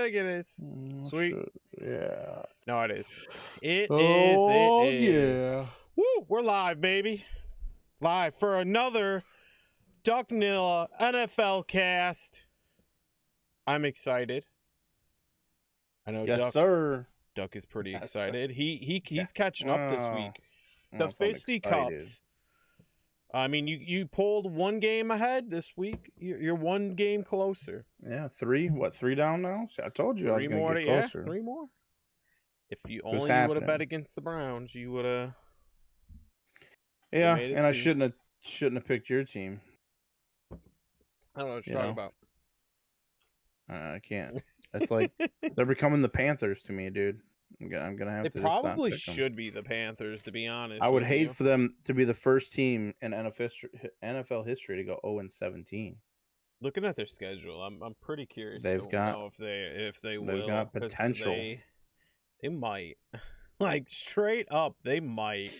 like it is. Sweet. Yeah. No, it is. It Oh, is. yeah. Woo! We're live, baby. Live for another DukNilla NFL cast. I'm excited. I know Yes, sir. Duck is pretty Yes, sir. excited. He's Yeah. catching up this Well, week. I don't The know if I'm fisticuffs. I mean, you pulled one game ahead this week. You're one game closer. Yeah, 3. What, 3 down now? See, I told you I was going to get closer. 3 more. If you What's only would have bet happening? against the Browns, you would have. Yeah, made it and I to- shouldn't have picked your team. I don't know what you're talking about. I can't. It's like they're becoming the Panthers to me, dude. I'm gonna have It to just not probably pick them. should be the Panthers, to be honest. I would with hate you. for them to be the first team in NFL history to go 0-17. Looking at their schedule, I'm pretty curious They've to got- know if they They've will. got 'cause potential. They might. Like straight up, they might.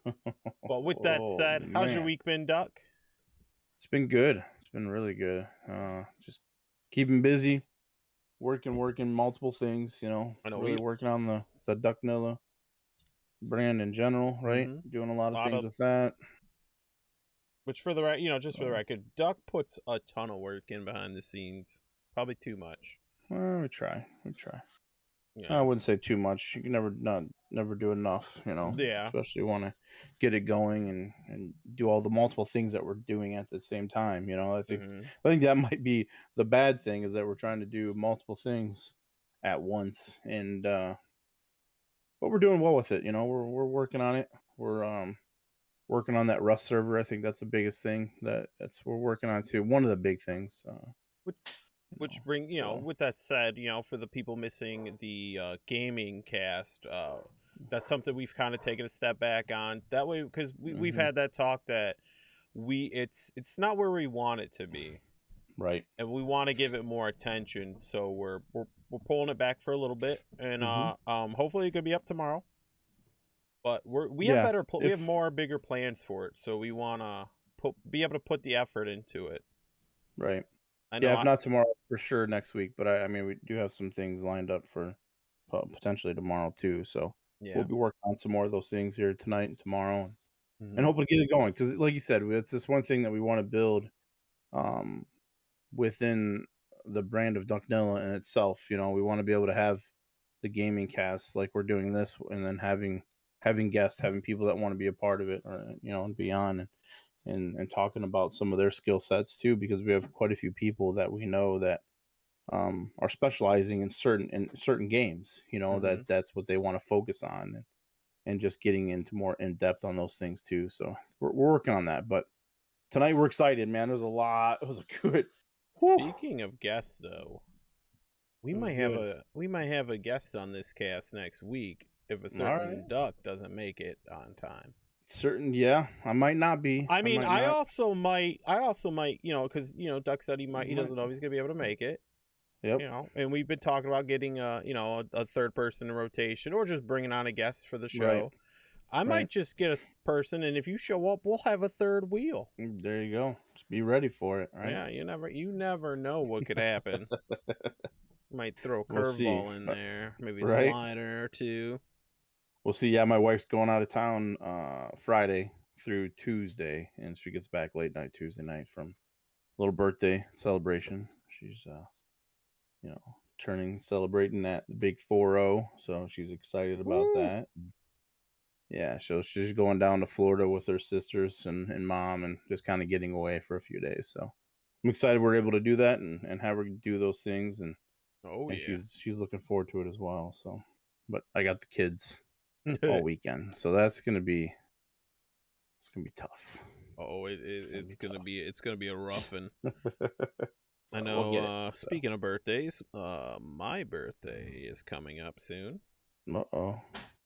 But with that Oh, said, how's your man. week been, Duck? It's been good. It's been really good. Just keeping busy, working multiple things. You know, I know really working on the DukNilla brand in general, right? Mhm. Doing a lot of Lot things of- with that. Which for the just for the record, Duck puts a ton of work in behind the scenes. Probably too much. Well, we try. Yeah. I wouldn't say too much. You can never do enough, you know. Yeah. Especially want to get it going and do all the multiple things that we're doing at the same time. You know, I think that might be the bad thing is that we're trying to do multiple things at once, and but we're doing well with it. You know, we're working on it. We're working on that Rust server. I think that's the biggest thing that's we're working on too. One of the big things. Which bring with that said, for the people missing the gaming cast, that's something we've kind of taken a step back on. That way, because we've had that talk that it's not where we want it to be, right? And we want to give it more attention, so we're pulling it back for a little bit, and hopefully it could be up tomorrow. But we have more bigger plans for it, so we want to be able to put the effort into it, right? If not tomorrow, for sure next week. But I mean, we do have some things lined up for potentially tomorrow too. So we'll be working on some more of those things here tonight and tomorrow, and hopefully get it going. Because, like you said, it's this one thing that we want to build within the brand of DukNilla in itself. You know, we want to be able to have the gaming cast like we're doing this, and then having guests, having people that want to be a part of it, or and beyond. And talking about some of their skill sets too, because we have quite a few people that we know that are specializing in certain games. You know, that's what they want to focus on, and just getting into more in depth on those things too. So we're working on that. But tonight we're excited, man. It was a good. Speaking of guests, though, we might have a guest on this cast next week if a certain Duck doesn't make it on time. I might not be. I mean, I also might, because Duck said he doesn't know if he's gonna be able to make it. Yep. And we've been talking about getting a third person in rotation, or just bringing on a guest for the show. Right. I might just get a person, and if you show up, we'll have a third wheel. There you go. Just be ready for it, right? Yeah, you never know what could happen. Might throw a curveball in there, maybe a slider or two. We'll see. Yeah, my wife's going out of town Friday through Tuesday, and she gets back late night Tuesday night from a little birthday celebration. She's celebrating that big 4-0, so she's excited about that. Yeah, so she's going down to Florida with her sisters and mom, and just kind of getting away for a few days. So I'm excited we're able to do that and have her do those things, and she's looking forward to it as well. So, but I got the kids all weekend, so it's gonna be tough. It's gonna be a roughin'. I know. Speaking of birthdays, my birthday is coming up soon.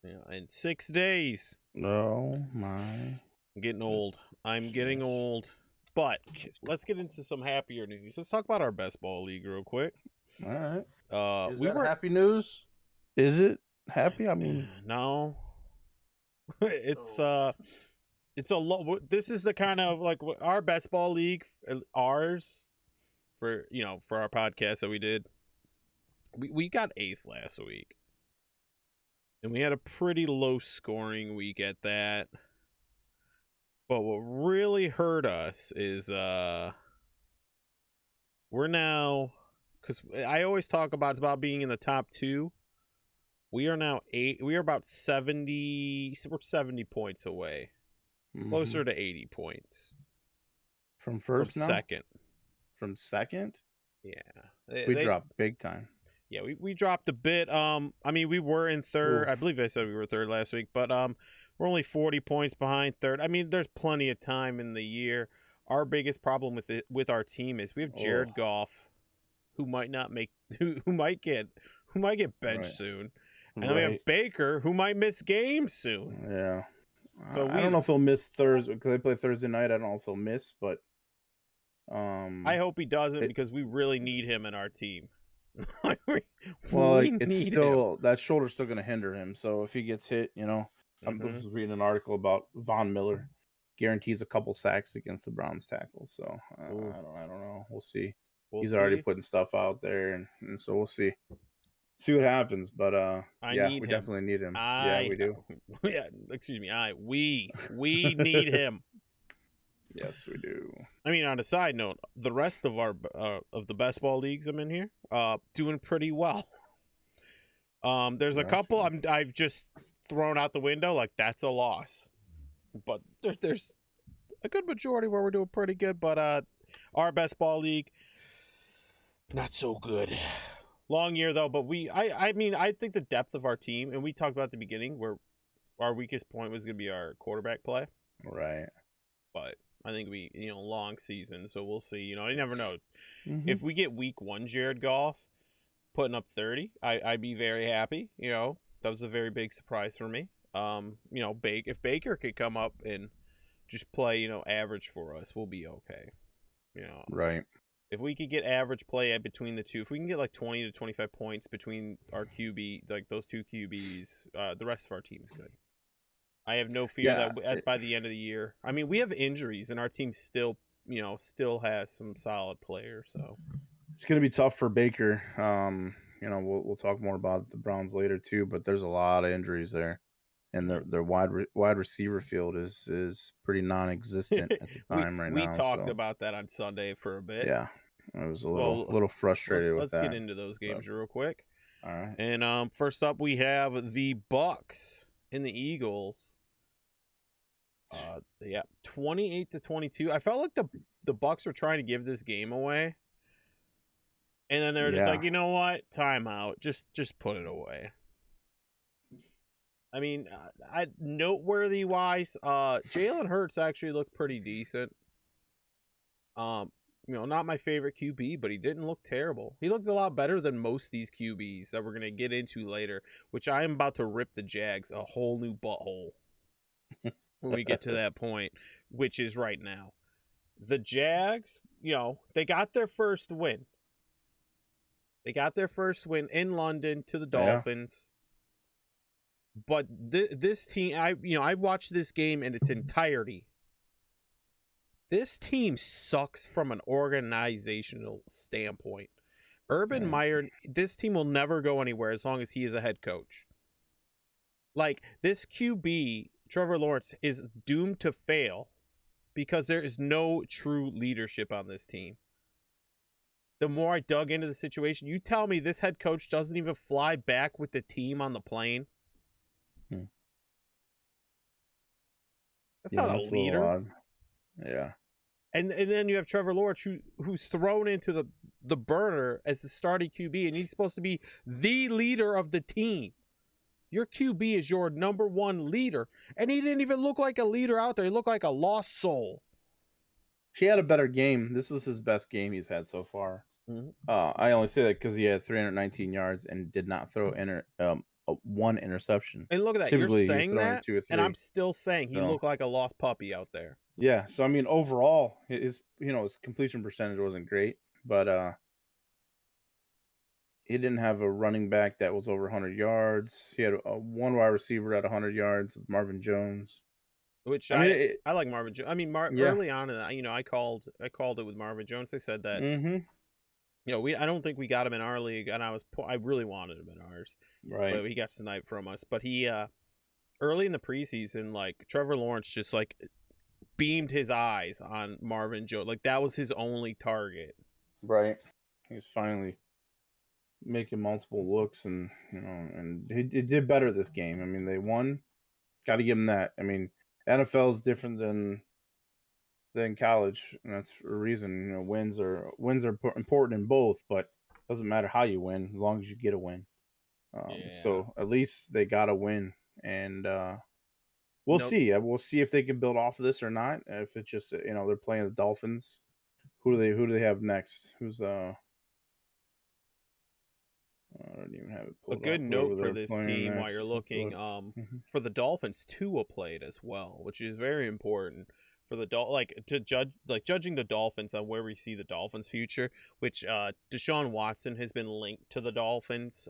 Yeah, in 6 days. Oh my! I'm getting old. I'm getting old. But let's get into some happier news. Let's talk about our best ball league real quick. All right. Is that happy news? Is it happy? I mean, no. It's a lot. This is the kind of like our best ball league, ours for our podcast that we did. We got 8th last week. And we had a pretty low scoring week at that. But what really hurt us is we're now, because I always talk about it's about being in the top 2. We are now 8. We are about 70. We're 70 points away, closer to 80 points from first from now. Second. From second. Yeah, we dropped big time. Yeah, we dropped a bit. I mean, we were in third. Oof. I believe I said we were third last week, but we're only 40 points behind third. I mean, there's plenty of time in the year. Our biggest problem with our team is we have Jared Goff, who might not make who might get benched soon, and then we have Baker, who might miss games soon. Yeah. So I don't know if he'll miss Thursday because they play Thursday night. I don't know if he'll miss, but I hope he doesn't because we really need him in our team. It's still that shoulder's still going to hinder him. So if he gets hit, I was reading an article about Von Miller guarantees a couple sacks against the Browns tackles. So I don't know. We'll see. He's already putting stuff out there, and so we'll see what happens. But we definitely need him. We do. Yeah, excuse me. We need him. Yes, we do. I mean, on a side note, the rest of our of the best ball leagues I'm in here, doing pretty well. There's a couple I've just thrown out the window, like that's a loss. But there's a good majority where we're doing pretty good. But our best ball league, not so good. Long year though, but I mean I think the depth of our team, and we talked about at the beginning where our weakest point was going to be our quarterback play. Right. But I think long season, so we'll see. You never know. If we get week 1 Jared Goff putting up 30, I'd be very happy. That was a very big surprise for me. If Baker could come up and just play, average for us, we'll be okay. Right. If we could get average play between the two, if we can get like 20 to 25 points between our QB, like those two QBs, the rest of our team's good. I have no fear that by the end of the year, I mean, we have injuries and our team still has some solid players. So it's going to be tough for Baker. We'll talk more about the Browns later too, but there's a lot of injuries there, and their wide receiver field is pretty non-existent at the time right now. We talked about that on Sunday for a bit. Yeah, I was a little frustrated with that. Let's get into those games real quick. All right. And first up, we have the Bucks and the Eagles. 28-22. I felt like the Bucks were trying to give this game away, and then they're just like, you know what, timeout, just put it away. I mean, noteworthy wise, Jalen Hurts actually looked pretty decent. Not my favorite QB, but he didn't look terrible. He looked a lot better than most of these QBs that we're gonna get into later, which I am about to rip the Jags a whole new butthole. When we get to that point, which is right now. The Jags, they got their first win. They got their first win in London to the Dolphins. Yeah. But this team, I watched this game in its entirety. This team sucks from an organizational standpoint. Urban Meyer, this team will never go anywhere as long as he is a head coach. Like, this QB, Trevor Lawrence, is doomed to fail because there is no true leadership on this team. The more I dug into the situation, you tell me this head coach doesn't even fly back with the team on the plane. That's not a leader. Yeah. And then you have Trevor Lawrence who's thrown into the burner as the starting QB, and he's supposed to be the leader of the team. Your QB is your number one leader, and he didn't even look like a leader out there. He looked like a lost soul. He had a better game. This was his best game he's had so far. Mm-hmm. I only say that because he had 319 yards and did not throw one interception. And look at that. Typically, you're saying that, 2 or 3. And I'm still saying he looked like a lost puppy out there. Yeah, so I mean, overall, his completion percentage wasn't great, but he didn't have a running back that was over 100 yards. He had one wide receiver at 100 yards, Marvin Jones. Which I like Marvin Jones. I mean, early on, I called it with Marvin Jones. They said that I don't think we got him in our league, and I really wanted him in ours, Right. but he got sniped from us. But he early in the preseason, like Trevor Lawrence just like beamed his eyes on Marvin Jones. Like that was his only target. Right. He's finally making multiple looks, and and he did better this game. I mean, they won. Got to give him that. I mean, NFL is different than college, and that's for a reason. Wins are important in both, but it doesn't matter how you win as long as you get a win. Yeah. So at least they got a win, and we'll Nope. see. We'll see if they can build off of this or not. If it's just they're playing the Dolphins. Who do they have next? Who's I don't even have it A pulled good up. Whoever note for they're this playing team while you're next. Let's looking, look. Mhm. for the Dolphins, Tua played as well, which is very important for the judging the Dolphins on where we see the Dolphins' future. Which Deshaun Watson has been linked to the Dolphins.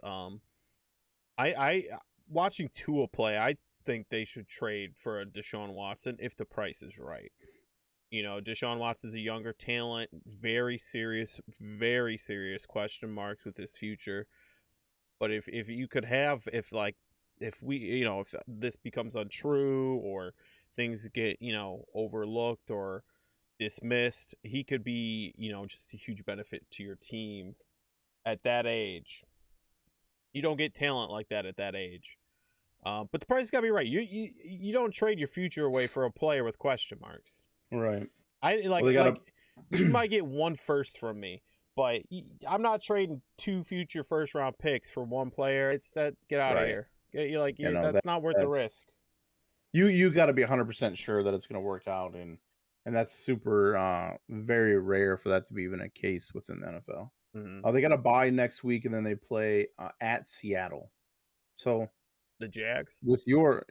I watching Tua play, I think they should trade for a Deshaun Watson if the price is right. Deshaun Watson's a younger talent, very serious question marks with his future. But if you could have if we if this becomes untrue or things get overlooked or dismissed, he could be just a huge benefit to your team at that age. You don't get talent like that at that age. But the price has got to be right. You don't trade your future away for a player with question marks. Right. I Well, they got you to. might get one first from me, but I'm not trading 2 future first round picks for one player. It's that get out of Right. here. That's That not worth the that's risk. you got to be 100% sure that it's going to work out, and that's super very rare for that to be even a case within the NFL. Hmm. They got a bye next week, and then they play at Seattle. So The Jags. with your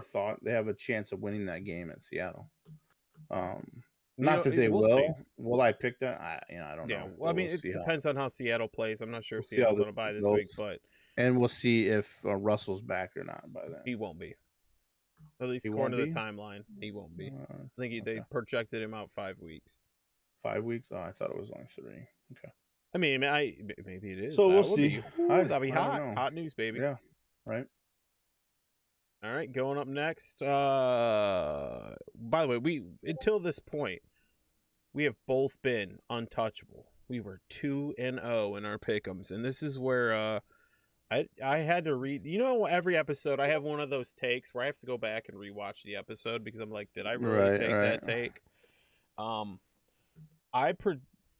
thought, they have a chance of winning that game at Seattle. Not that they We'll see. will. Will I pick that? I don't Yeah, know, well, I but mean, it depends on how Seattle plays. I'm not sure we'll if see how Seattle's this on a bye this week, goes, but and we'll see if Russell's back or not by then. he won't be. At least He according won't to the be. timeline, he won't be. I think they Okay, projected him out 5 weeks. 5 weeks. Oh, I thought it was only 3. Okay, I mean, maybe it is. so we'll That would see. be. I Ooh, that'd be I don't hot. know. Hot news, baby. Yeah, right. All right, going up next. By the way, we until this point we have both been untouchable. We were 2-0 in our pick'ems, and this is where I had to read. Every episode I have one of those takes where I have to go back and rewatch the episode because I'm like, did I really Right, take right. that take? Um, I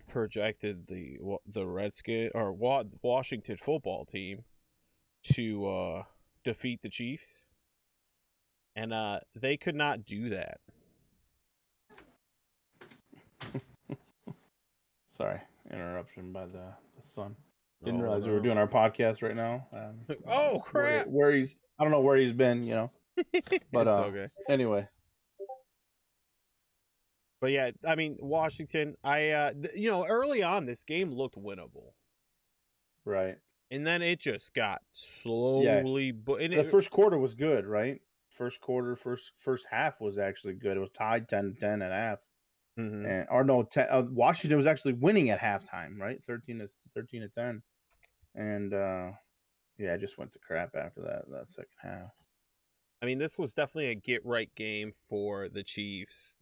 projected the Redskin or Washington football team to defeat the Chiefs, and they could not do that. Sorry, interruption by the sun. Didn't Oh realize we were no! doing our podcast right now. Oh crap! Where he's, I don't know where he's been, but It's okay. anyway, But yeah, I mean Washington. Early on this game looked winnable, right. and then it just got Yeah, slowly. the first quarter was good, right? First quarter, first half was actually good. It was tied 10-10 at half. Mm-hmm. And or no, Washington was actually winning at halftime, right? 13-10. And yeah, it just went to crap after that second half. I mean, this was definitely a get right game for the Chiefs.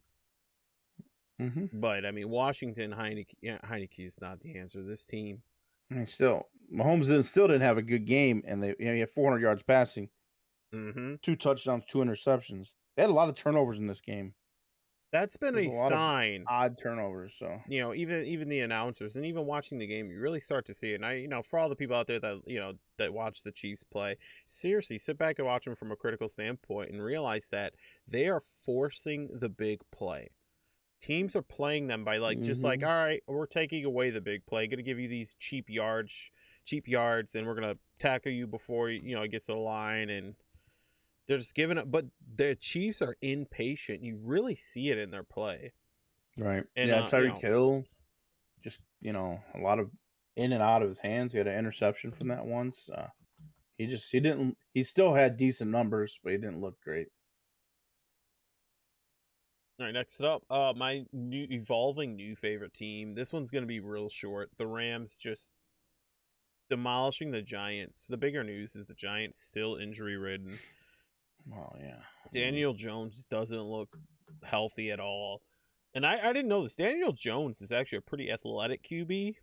Mm-hmm. But I mean, Washington Heineke is not the answer. This team. I mean, still, Mahomes still didn't have a good game, and he had 400 yards passing, Mm-hmm. 2 touchdowns, 2 interceptions. They had a lot of turnovers in this game. That's been There's a a lot of sign. odd turnovers. So Even the announcers and even watching the game, you really start to see it. And for all the people out there that watch the Chiefs play, seriously, sit back and watch them from a critical standpoint and realize that they are forcing the big play. Teams are playing them by just like, mm-hmm. all right, we're taking away the big play, going to give you these cheap yards, and we're going to tackle you before it gets to the line, and they're just giving up. But the Chiefs are impatient. You really see it in their play. Right. And Yeah, Tyreek Hill, just a lot of in and out of his hands. He had an interception from that once. He still had decent numbers, but he didn't look great. All right, next up, my new favorite team. This one's gonna be real short. The Rams just demolishing the Giants. The bigger news is the Giants still injury ridden. Oh yeah. Daniel Jones doesn't look healthy at all. And I didn't know this. Daniel Jones is actually a pretty athletic QB.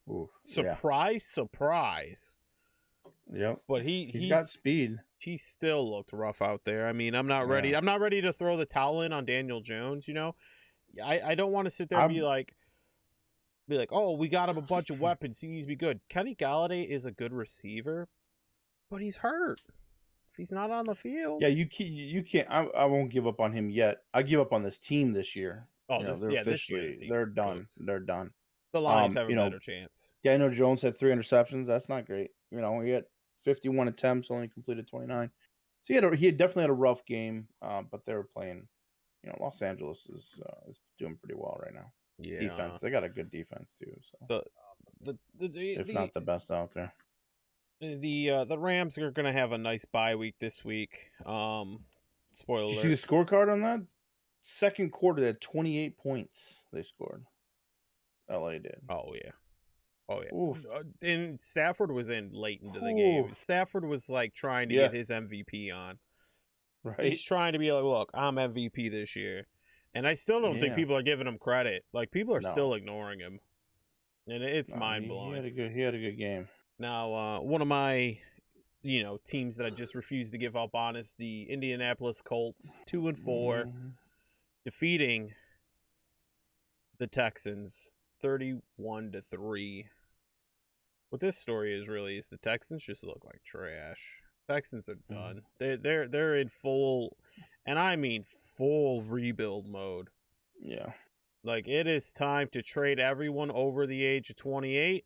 Ooh, yeah. Surprise, surprise. Yep. But He's got speed. he still looked rough out there. I mean, I'm not Yeah. ready. I'm not ready to throw the towel in on Daniel Jones, you know? I don't want to sit there and I'm be like, oh, we got him a bunch of weapons. He needs to be good. Kenny Galladay is a good receiver, but he's hurt. If he's not on the field. Yeah, you can't. I won't give up on him yet. I give up on this team this year. Oh, They're this year's officially team they're is done. cooked. They're done. The Lions have a better chance. Daniel Jones had 3 interceptions. That's not great. He had 51 attempts, only completed 29. So he had definitely had a rough game. But they were playing. Los Angeles is doing pretty well right now. Yeah, Defense. They got a good defense too. So if not the best out there. The Rams are gonna have a nice bye week this week. Spoiler Did you alert. see the scorecard on that? Second quarter, they had 28 points. They scored. LA did. Oh yeah. Oh yeah. Oof. And Stafford was in late into the game. Oof. Stafford was like trying to Yeah. get his MVP on. Right. He's trying to be like, look, I'm MVP this year. And I still don't think people are giving him credit. Like people are still ignoring him. And it's mind blowing. He had a good game. Now, one of my teams that I just refuse to give up on is the Indianapolis Colts, 2-4, defeating the Texans 31-3. What this story is really is the Texans just look like trash. Texans are done. They're in full, and I mean full rebuild mode. Yeah. Like it is time to trade everyone over the age of 28.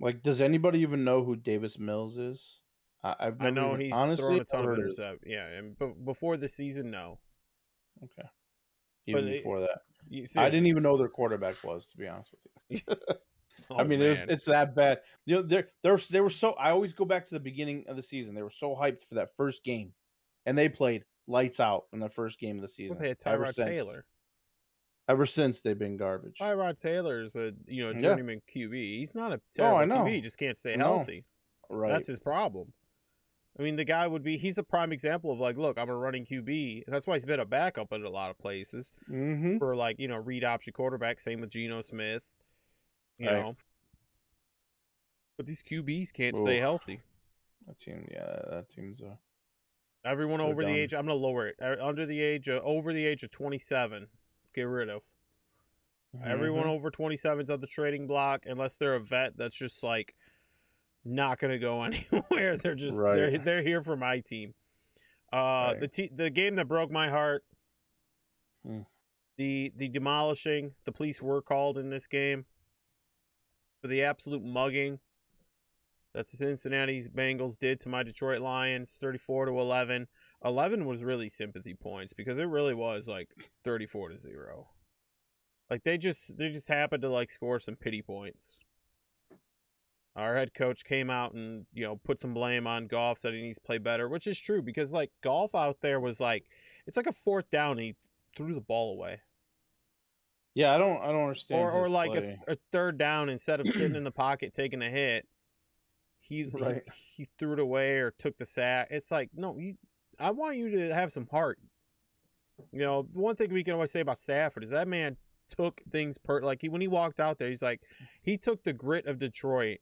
Like, does anybody even know who Davis Mills is? I've never I know even, he's honestly thrown a ton of heard of this. interceptions. Yeah, and before the season, no. Okay. Even before that, seriously. I didn't even know their quarterback was, to be honest with you. I mean, it's that bad. They were so. I always go back to the beginning of the season. They were so hyped for that first game, and they played lights out in the first game of the season. Well, they had Tyrod Taylor. Ever since they've been garbage. Tyrod Taylor is a journeyman QB. He's not a terrible QB. He just can't stay healthy. Right. That's his problem. I mean, the guy he's a prime example of like, look, I'm a running QB. And that's why he's been a backup at a lot of places for like, read option quarterback. Same with Geno Smith, you know. But these QBs can't stay healthy. That team's everyone over the age. I'm gonna lower it over the age of 27. Get rid of. Everyone over 27 is on the trading block, unless they're a vet that's just like not gonna go anywhere. They're just they're here for my team. The game that broke my heart. The demolishing. The police were called in this game for the absolute mugging that the Cincinnati Bengals did to my Detroit Lions, 34-11. 11 was really sympathy points because it really was like 34-0. Like they just happened to like score some pity points. Our head coach came out and put some blame on Goff, said he needs to play better, which is true because like Goff out there was like it's like a fourth down, he threw the ball away. Yeah, I don't understand. Or like a third down, instead of sitting in the pocket taking a hit, he threw it away or took the sack. It's like no, I want you to have some heart. One thing we can always say about Stafford is that man took things when he walked out there, he's like, he took the grit of Detroit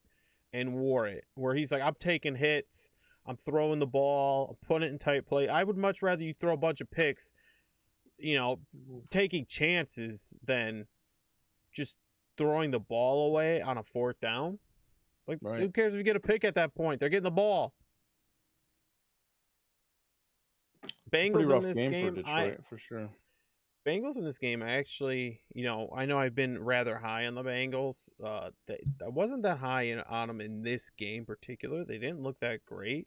and wore it. Where he's like, I'm taking hits, I'm throwing the ball, I'm putting it in tight play. I would much rather you throw a bunch of picks, taking chances than just throwing the ball away on a fourth down. Like, who cares if you get a pick at that point? They're getting the ball. Bengals in this game, for Detroit, for sure. Bengals in this game, I actually, I know I've been rather high on the Bengals. I wasn't that high on them in this game in particular. They didn't look that great.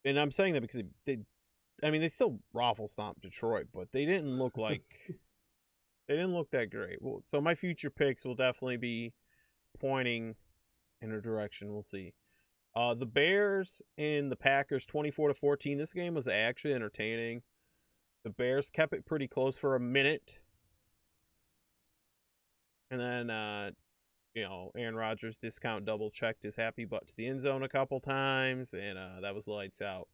And I'm saying that because they still raffle stomped Detroit, but they didn't look like they didn't look that great. Well, so my future picks will definitely be pointing in a direction. We'll see. The Bears and the Packers, 24-14. This game was actually entertaining. The Bears kept it pretty close for a minute. And then, Aaron Rodgers discount double checked his happy butt to the end zone a couple times, and that was lights out.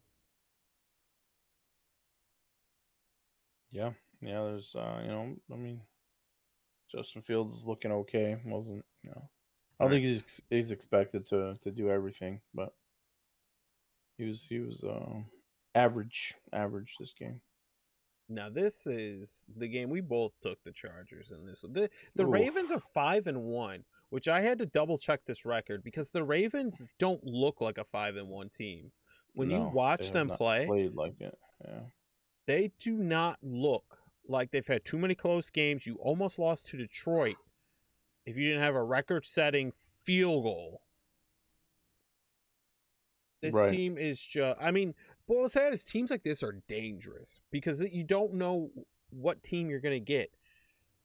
Yeah. There's, I mean, Justin Fields is looking okay. Wasn't, I don't think he's expected to do everything, but he was average this game. Now this is the game we both took the Chargers in this. The Oof. Ravens are 5-1, which I had to double check this record because the Ravens don't look like a 5-1 team. When you watch them play, played like it. Yeah. They do not look like they've had too many close games. You almost lost to Detroit if you didn't have a record-setting field goal. This team is just, I mean, what was sad is teams like this are dangerous because you don't know what team you're going to get.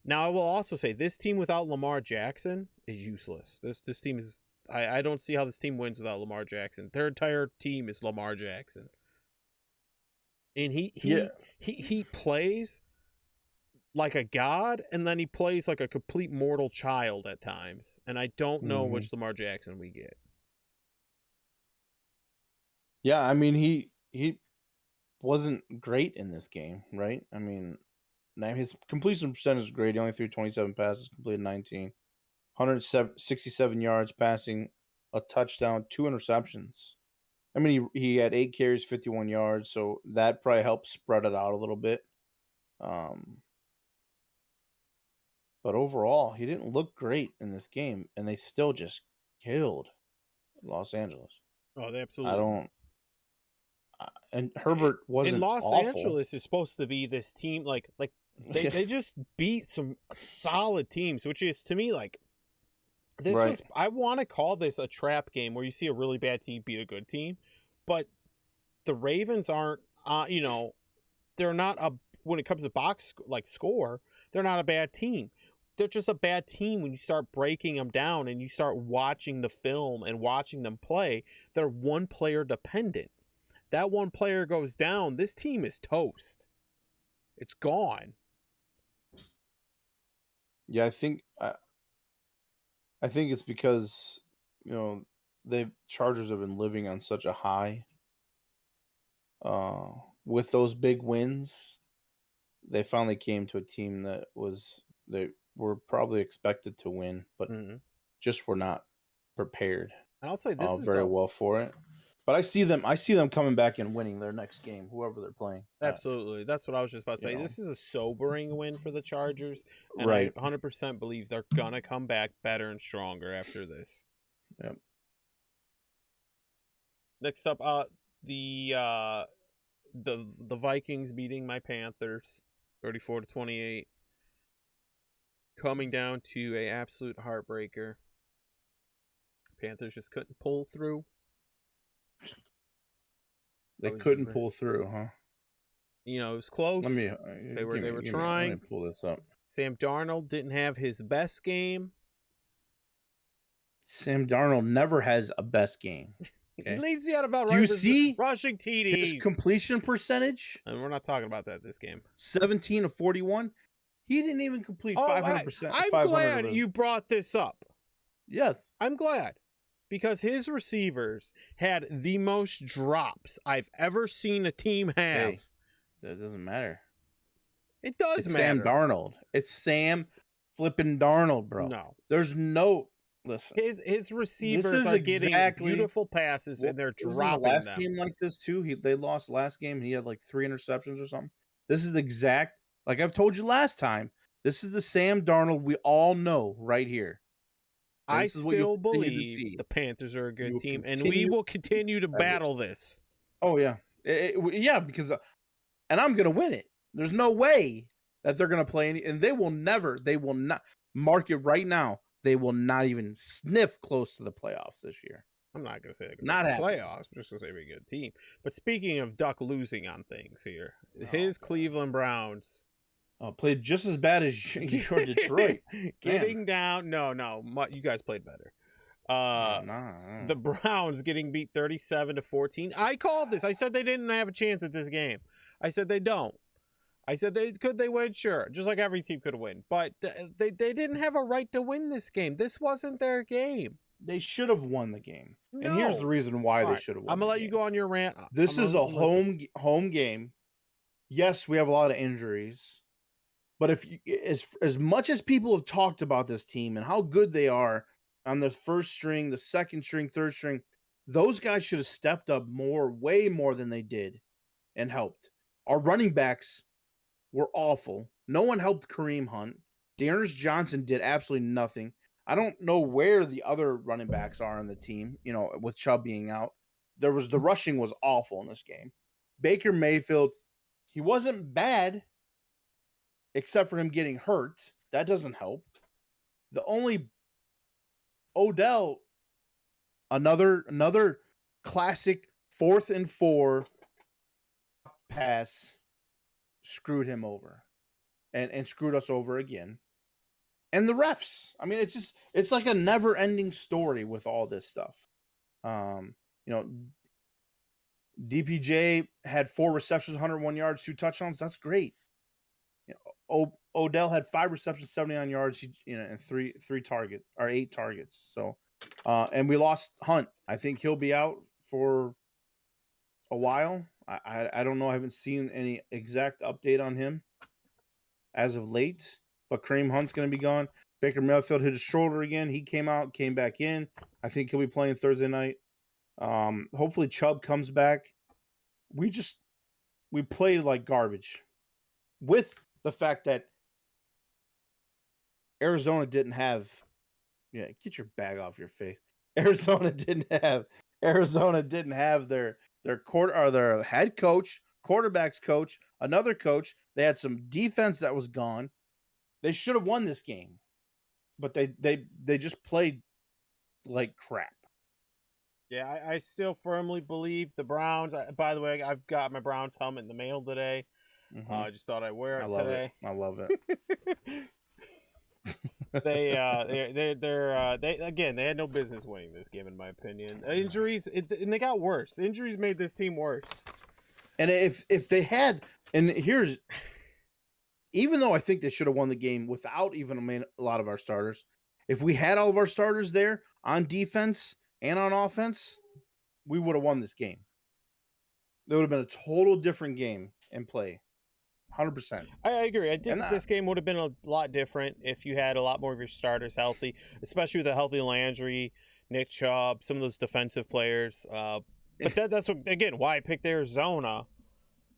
Now, I will also say this team without Lamar Jackson is useless. This team is, I don't see how this team wins without Lamar Jackson. Their entire team is Lamar Jackson. And he plays like a god, and then he plays like a complete mortal child at times. And I don't know which Lamar Jackson we get. Yeah, I mean he wasn't great in this game, right? I mean, his completion percentage is great. He only threw 27 passes, completed 19, 167 yards passing, a touchdown, 2 interceptions. I mean, he had 8 carries, 51 yards, so that probably helped spread it out a little bit. But overall, he didn't look great in this game, and they still just killed Los Angeles. Oh, they absolutely. And Herbert wasn't in Los awful. Angeles is supposed to be this team like they just beat some solid teams, which is to me like this was, I want to call this a trap game where you see a really bad team beat a good team, but the Ravens aren't they're not when it comes to box like score, they're not a bad team. They're just a bad team when you start breaking them down and you start watching the film and watching them play. They're one player dependent. That one player goes down, this team is toast. It's gone. Yeah, I think it's because the Chargers have been living on such a high. With those big wins, they finally came to a team that they were probably expected to win, but just were not prepared. And I'll say this is very well for it. But I see them coming back and winning their next game, whoever they're playing. Absolutely. That's what I was just about to say. This is a sobering win for the Chargers. And I 100% believe they're going to come back better and stronger after this. Yep. Next up, the Vikings beating my Panthers 34-28. Coming down to a absolute heartbreaker. Panthers just couldn't pull through. They couldn't pull through, huh? It was close. They were trying. Let me pull this up. Sam Darnold didn't have his best game. Sam Darnold never has a best game. Okay? He leads you out about Do you see rushing TDs. His completion percentage? And we're not talking about that this game. 17 of 41. He didn't even complete 500%. I'm glad you brought this up. Yes. I'm glad. Because his receivers had the most drops I've ever seen a team have. Hey, that doesn't matter. It does it's matter. Sam Darnold. It's Sam flipping Darnold, bro. No. There's no... Listen. His receivers are getting beautiful passes, and they're dropping them. Last game like this, too. They lost last game. He had like 3 interceptions or something. This is the exact... Like I've told you last time, this is the Sam Darnold we all know right here. I still believe the Panthers are a good team, and we will continue to battle this. Oh, yeah. Yeah, because... and I'm going to win it. There's no way that they're going to play any... And they will not... Mark it right now. They will not even sniff close to the playoffs this year. I'm not going to say they're going to make the playoffs. I'm just going to say they're a good team. But speaking of Duck losing on things here, his Cleveland Browns... played just as bad as your Detroit. Getting down. No. You guys played better. The Browns getting beat 37-14. I called this. I said they didn't have a chance at this game. I said they don't. I said they win, sure, just like every team could win, but they didn't have a right to win this game. This wasn't their game. They should have won the game. No. And here's the reason why All they right, should have won. I'm gonna let you go on your rant. This is a listen. home game. Yes, we have a lot of injuries, but if you, as much as people have talked about this team and how good they are on the first string, the second string, third string, those guys should have stepped up more, way more than they did, and helped. Our running backs were awful. No one helped Kareem Hunt. Dearness Johnson did absolutely nothing. I don't know where the other running backs are on the team, you know, with Chubb being out. The rushing was awful in this game. Baker Mayfield, he wasn't bad except for him getting hurt. That doesn't help. The only Odell, another classic 4th and 4 pass screwed him over and screwed us over again. And the refs. I mean, it's like a never-ending story with all this stuff. You know, DPJ had 4 receptions, 101 yards, 2 touchdowns. That's great. You know, Odell had 5 receptions, 79 yards, and 8 targets. So, and we lost Hunt. I think he'll be out for a while. I don't know. I haven't seen any exact update on him as of late. But Kareem Hunt's going to be gone. Baker Mayfield hit his shoulder again. He came back in. I think he'll be playing Thursday night. Hopefully Chubb comes back. We played like garbage. With the fact that Arizona didn't have, get your bag off your face. Arizona didn't have their head coach, quarterback's coach, another coach. They had some defense that was gone. They should have won this game, but they just played like crap. Yeah, I still firmly believe the Browns. By the way, I've got my Browns helmet in the mail today. I just thought I'd wear it today. I love it. They had no business winning this game, in my opinion. Injuries, and they got worse. Injuries made this team worse. And if they had, and here's, even though I think they should have won the game without even a lot of our starters, if we had all of our starters there on defense and on offense, we would have won this game. There would have been a total different game in play. 100%. I agree. I think this game would have been a lot different if you had a lot more of your starters healthy, especially with a healthy Landry, Nick Chubb, some of those defensive players. But that's what, again, why I picked Arizona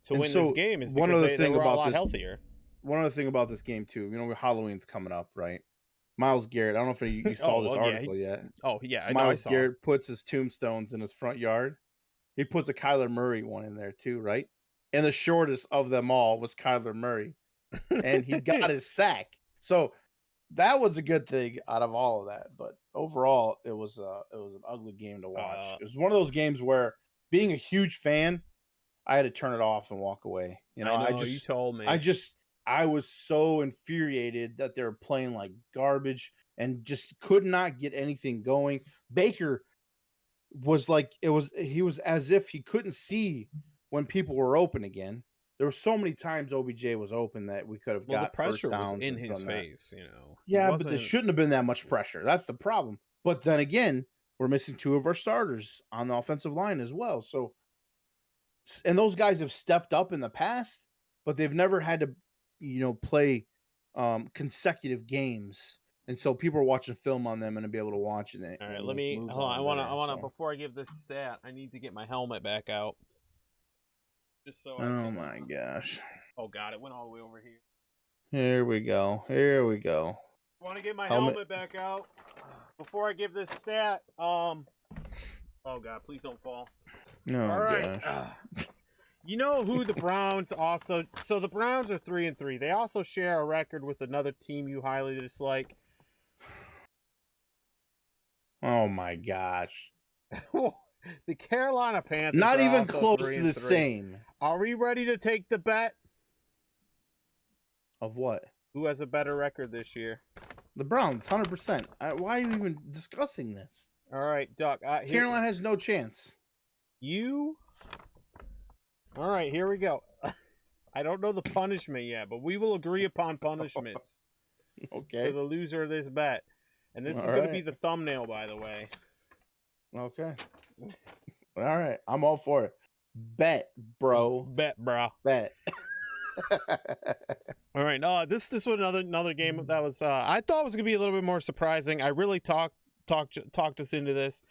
to win this game is because they were a lot healthier. One other thing about this game too, Halloween's coming up, right? Myles Garrett, I don't know if you saw this article yet. Oh yeah, Myles Garrett puts his tombstones in his front yard. He puts a Kyler Murray one in there too, right? And the shortest of them all was Kyler Murray, and he got his sack. So that was a good thing out of all of that. But overall, it was an ugly game to watch. It was one of those games where, being a huge fan, I had to turn it off and walk away. You told me. I was so infuriated that they were playing like garbage and just could not get anything going. Baker was like, he was as if he couldn't see when people were open again. There were so many times OBJ was open that we could have got the pressure first downs was in his face, Yeah, but there shouldn't have been that much pressure. That's the problem. But then again, we're missing 2 of our starters on the offensive line as well. So, and those guys have stepped up in the past, but they've never had to, play consecutive games. And so people are watching film on them and be able to watch it. All right, let me hold on. I want to before I give this stat, I need to get my helmet back out. Just so my gosh. Oh god, it went all the way over here. Here we go. I want to get my helmet back out before I give this stat. Oh god, please don't fall. No. All right. You know who the Browns also... So the Browns are 3-3. They also share a record with another team you highly dislike. Oh, my gosh. The Carolina Panthers not are even also close to the 3-3. same. Are we ready to take the bet? Of what? Who has a better record this year? The Browns, 100%. Why are you even discussing this? All right, Duck. Carolina has no chance. All right, here we go. I don't know the punishment yet, but we will agree upon punishments for Okay. the loser of this bet. And this is All going to be right. the thumbnail, by the way. Okay. All right. I'm all for it. Bet, bro. Bet, bro. Bet. All right. No, this was another game that was I thought was gonna be a little bit more surprising. I really talked us into this.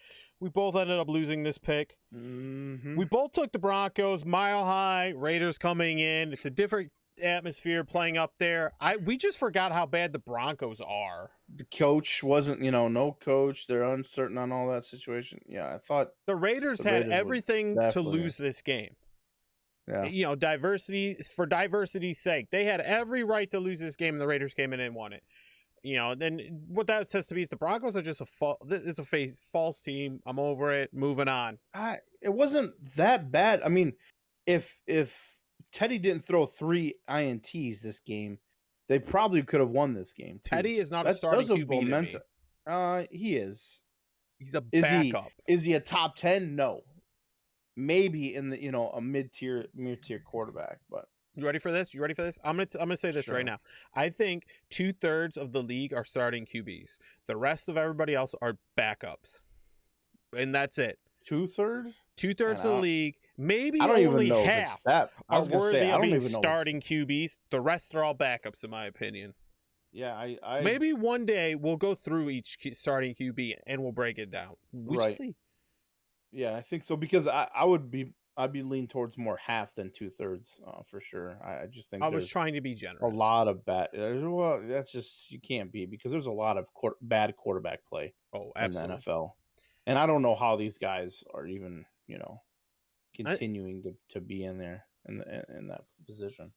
We both ended up losing this pick. Mm-hmm. We both took the Broncos, Mile High, Raiders coming in. It's a different atmosphere playing up there. We just forgot how bad the Broncos are. The coach wasn't, no coach. They're uncertain on all that situation. Yeah, I thought The Raiders had everything to definitely lose this game. Yeah. For diversity's sake. They had every right to lose this game, and the Raiders came in and won it. Then what that says to me is the Broncos are just it's a false team. I'm over it. Moving on. It wasn't that bad. I mean, if Teddy didn't throw 3 INTs this game, they probably could have won this game too. Teddy is not a starting QB to me. He is. He's a backup. Is he a top 10? No. Maybe in the a mid-tier quarterback, but you ready for this? I'm gonna say this right now. I think 2/3 of the league are starting QBs. The rest of everybody else are backups, and that's it. 2/3? 2/3 of the league, maybe I don't only even know half are worthy of being starting QBs. The rest are all backups, in my opinion. Yeah, I maybe one day we'll go through each starting QB and we'll break it down. We'll see. Yeah, I think so because I'd be leaning towards more half than 2/3 for sure. I just think I was trying to be generous. A lot of bad. Well, that's just you can't be because there's a lot of bad quarterback play. Oh, absolutely. In the NFL, and I don't know how these guys are even continuing to be in there in that position.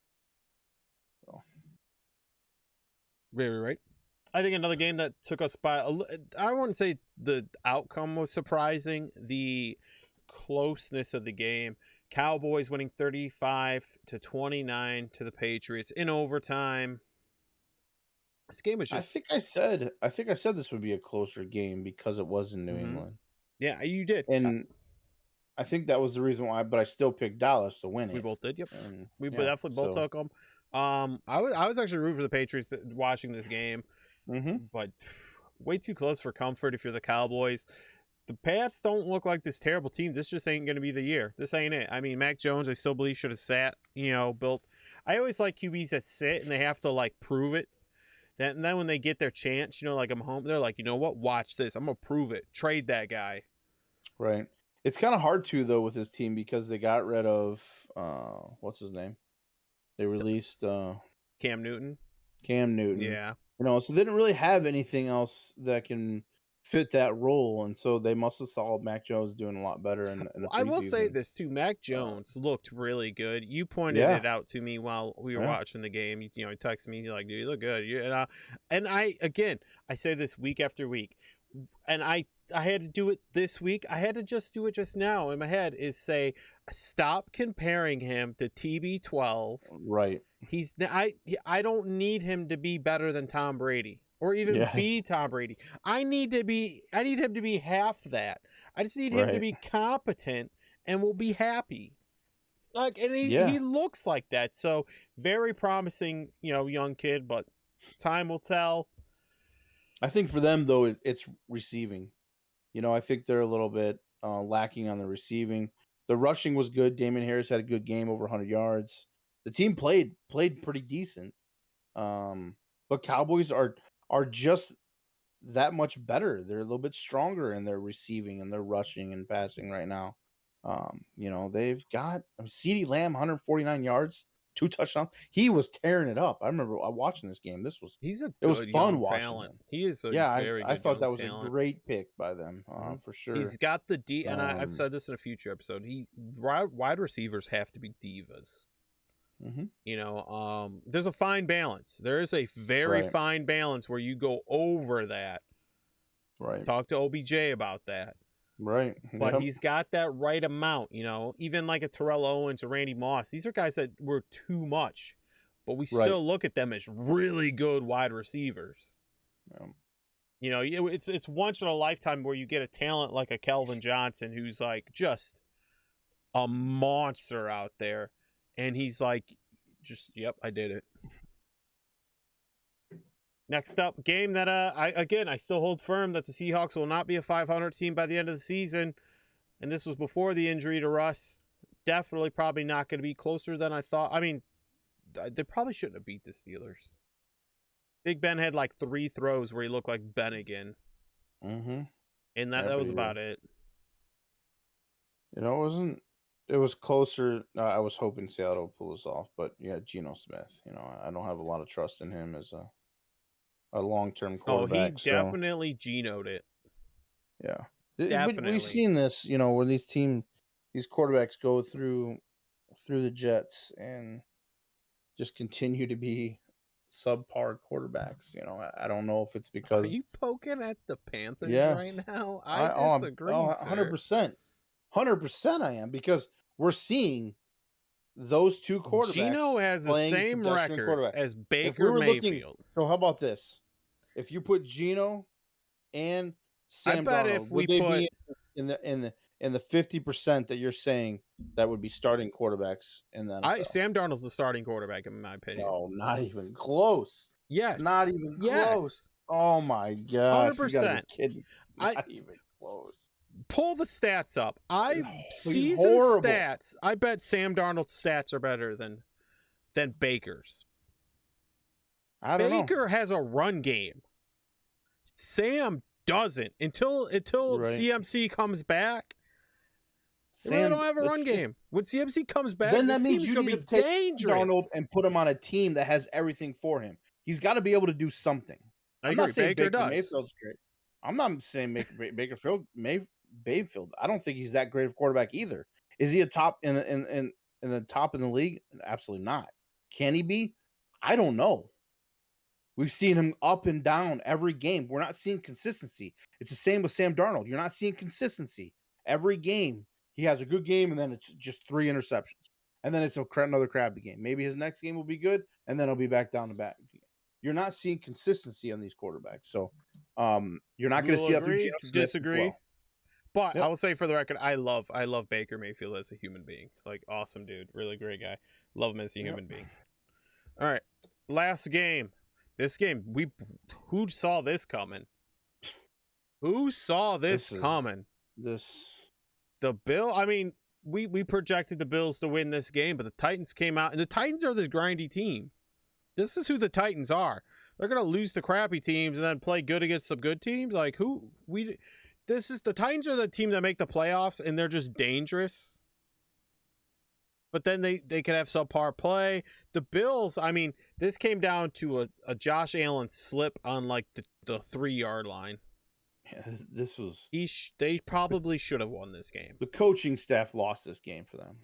So. Very right. I think another game that took us by, I wouldn't say the outcome was surprising. The closeness of the game. Cowboys winning 35-29 to the Patriots in overtime. This game was just. I think I said this would be a closer game because it was in New England. Yeah, you did. And I think that was the reason why, but I still picked Dallas to win it. We both did, yep. And, we definitely both took them. I was actually rooting for the Patriots watching this game. But way too close for comfort if you're the Cowboys. The Pats don't look like this terrible team. This just ain't going to be the year. This ain't it. I mean, Mac Jones, I still believe should have sat, built. I always like QBs that sit and they have to prove it. And then when they get their chance, like I'm home, they're like, you know what? Watch this. I'm going to prove it. Trade that guy. Right. It's kind of hard to though with this team because they got rid of what's his name? They released Cam Newton. Yeah. So they didn't really have anything else that can fit that role, and so they must have saw Mac Jones doing a lot better in the I will say this too. Mac Jones looked really good. You pointed it out to me while we were watching the game. You texted me, you're like, dude, you look good. And I say this week after week, and I had to do it this week. I had to just do it just now in my head is say, stop comparing him to TB12. Right. I don't need him to be better than Tom Brady or even be Tom Brady. I need him to be half that. I just need him to be competent and we'll be happy. And he looks like that. So very promising, young kid, but time will tell. I think for them though, it's receiving. I think they're a little bit lacking on the receiving. The rushing was good. Damian Harris had a good game, over 100 yards. The team played pretty decent. But Cowboys are just that much better. They're a little bit stronger in their receiving and their rushing and passing right now. They've got CeeDee Lamb, 149 yards, 2 touchdowns. He was tearing it up. I remember watching this game. It was fun watching talent. him. He is I thought that was a great pick by them, for sure. He's got the and I've said this in a future episode. Wide receivers have to be divas. There's a fine balance. There is a very fine balance where you go over that. Right. Talk to OBJ about that. Right. But he's got that right amount, even like a Terrell Owens or Randy Moss. These are guys that were too much, but we still look at them as really good wide receivers. It's once in a lifetime where you get a talent like a Kelvin Johnson, who's like just a monster out there. And he's like Yep, I did it. Next up, game that I still hold firm that the Seahawks will not be a 500 team by the end of the season, and this was before the injury to Russ. Definitely, probably not going to be closer than I thought. I mean, they probably shouldn't have beat the Steelers. Big Ben had like 3 throws where he looked like Ben again. Mm-hmm. And that was about it. You know, it was closer. I was hoping Seattle would pull this off, but yeah, Geno Smith. You know, I don't have a lot of trust in him as a long-term quarterback. Oh, he definitely Geno'd it. Yeah. Definitely. But we've seen this, you know, where these quarterbacks go through the Jets and just continue to be subpar quarterbacks. You know, I don't know if it's because... Are you poking at the Panthers right now? I disagree, 100%. 100% I am, because we're seeing those two quarterbacks. Geno has the same record as Baker Mayfield. So how about this? If you put Geno and Sam Darnold, would they be in the 50% that you're saying that would be starting quarterbacks in the NFL? Sam Darnold's the starting quarterback in my opinion. No, not even close. Yes, not even close. Oh my gosh, 100%. You gotta be kidding. Not even close. Pull the stats up. Season stats. I bet Sam Darnold's stats are better than Baker's. I don't know. Baker has a run game. Sam doesn't until CMC comes back. Sam, really don't have a run game. When CMC comes back, then that means you need to take Darnold and put him on a team that has everything for him. He's got to be able to do something. I'm not saying Baker Mayfield's great. I'm not saying Mayfield. I don't think he's that great of a quarterback either. Is he a top in the top in the league? Absolutely not. Can he be? I don't know. We've seen him up and down every game. We're not seeing consistency. It's the same with Sam Darnold. You're not seeing consistency. Every game, he has a good game, and then it's just 3 interceptions. And then it's another crappy game. Maybe his next game will be good, and then he'll be back down to back. You're not seeing consistency on these quarterbacks. So you're not going to see that through Geno Smith. Disagree. Well. But I will say, for the record, I love Baker Mayfield as a human being. Like, awesome dude. Really great guy. Love him as a human being. All right. Last game. This game, who saw this coming? Who saw this coming? The Bill. I mean, we projected the Bills to win this game, but the Titans came out, and the Titans are this grindy team. This is who the Titans are. They're gonna lose the crappy teams and then play good against some good teams. Like the Titans are the team that make the playoffs, and they're just dangerous. But then they could have subpar play. The Bills, I mean, this came down to a Josh Allen slip on like the 3-yard line. Yeah, this was... They probably should have won this game. The coaching staff lost this game for them.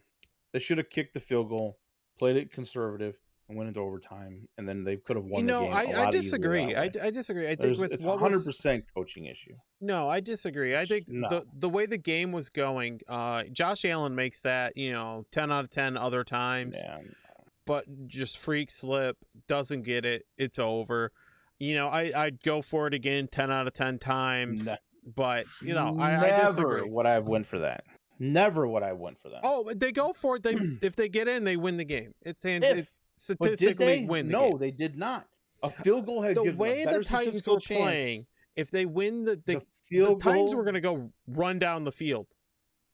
They should have kicked the field goal, played it conservative, and went into overtime, and then they could have won the game. I disagree. I disagree. I think it's 100% coaching issue. No, I disagree. I think the way the game was going, Josh Allen makes that 10 out of 10 other times, but just freak slip, doesn't get it. It's over. I'd go for it again 10 out of 10 times, but I disagree. Would I have went for that? Never would I win for that. Oh, they go for it. If they get in, they win the game. It's statistically win the game. No, they did not. A field goal had the way the Titans were playing. If they win the Titans were going to go run down the field.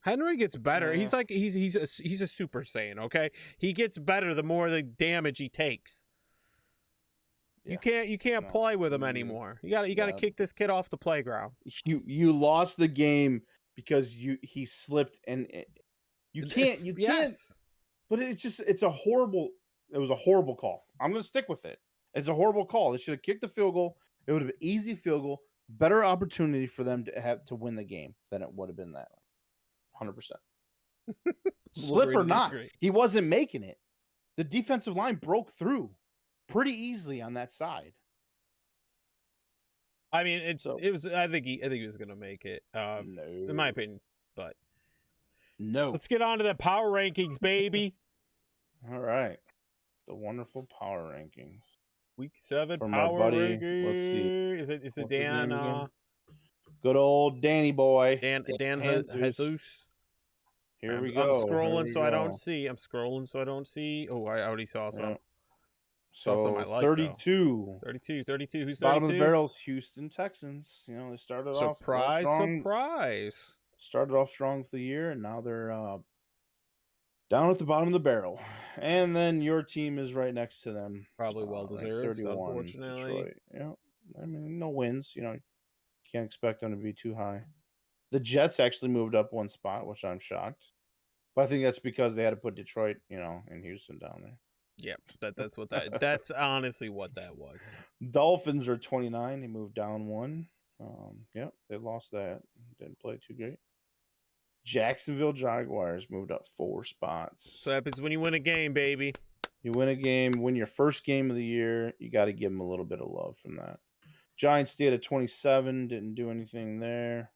Henry gets better. Yeah. He's a Super Saiyan. Okay, he gets better the more the damage he takes. Yeah. You can't play with him anymore. You got to kick this kid off the playground. You lost the game because he slipped, and you can't. But it was a horrible call. I'm going to stick with it. It's a horrible call. They should have kicked the field goal. It would have been easy field goal, better opportunity for them to win the game than it would have been that 100%. Slip or not, he wasn't making it. The defensive line broke through pretty easily on that side. I mean, it was. I think he was going to make it. No, in my opinion, but no. Let's get on to the power rankings, baby. All right, the wonderful power rankings. Week 7 power rankings. Let's see. Is it Dan? Good old Danny boy. Dan Jesus. Here we I'm go. scrolling so I don't see. I'm scrolling so I don't see. Oh, I already saw some. Yeah. Saw some I So like though. 32. 32. Who's Bottom of the 32? barrel's Houston Texans. You know, they started off real Surprise, strong. surprise. Started off strong for the year, and now they're down at the bottom of the barrel. And then your team is right next to them. Probably well Ranked deserved, 31, unfortunately. Detroit. Yeah. I mean, no wins. You know, can't expect them to be too high. The Jets actually moved up one spot, which I'm shocked. But I think that's because they had to put Detroit, you know, and Houston down there. Yep, that's honestly what that was. Dolphins are 29. They moved down one. Yep, they lost that. Didn't play too great. Jacksonville Jaguars moved up 4 spots. So happens when you win a game, baby. You win a game, win your first game of the year. You got to give them a little bit of love from that. Giants stayed at 27. Didn't do anything there.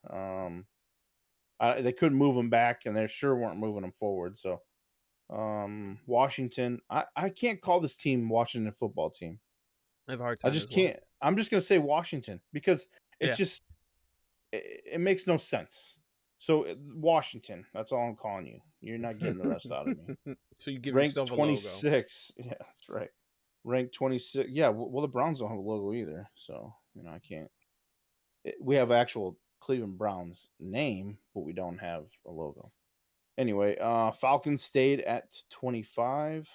They couldn't move them back, and they sure weren't moving them forward. So, Washington. I can't call this team Washington football team. I have a hard time. I just as well. can't. I'm just gonna say Washington because it's just it makes no sense. So Washington, that's all I'm calling you. You're not getting the rest out of me. So you give Ranked yourself a 26. Yeah, that's right. Ranked 26. Yeah, well, the Browns don't have a logo either, so you know I can't. We have actual Cleveland Browns name, but we don't have a logo. Anyway, Falcons stayed at 25.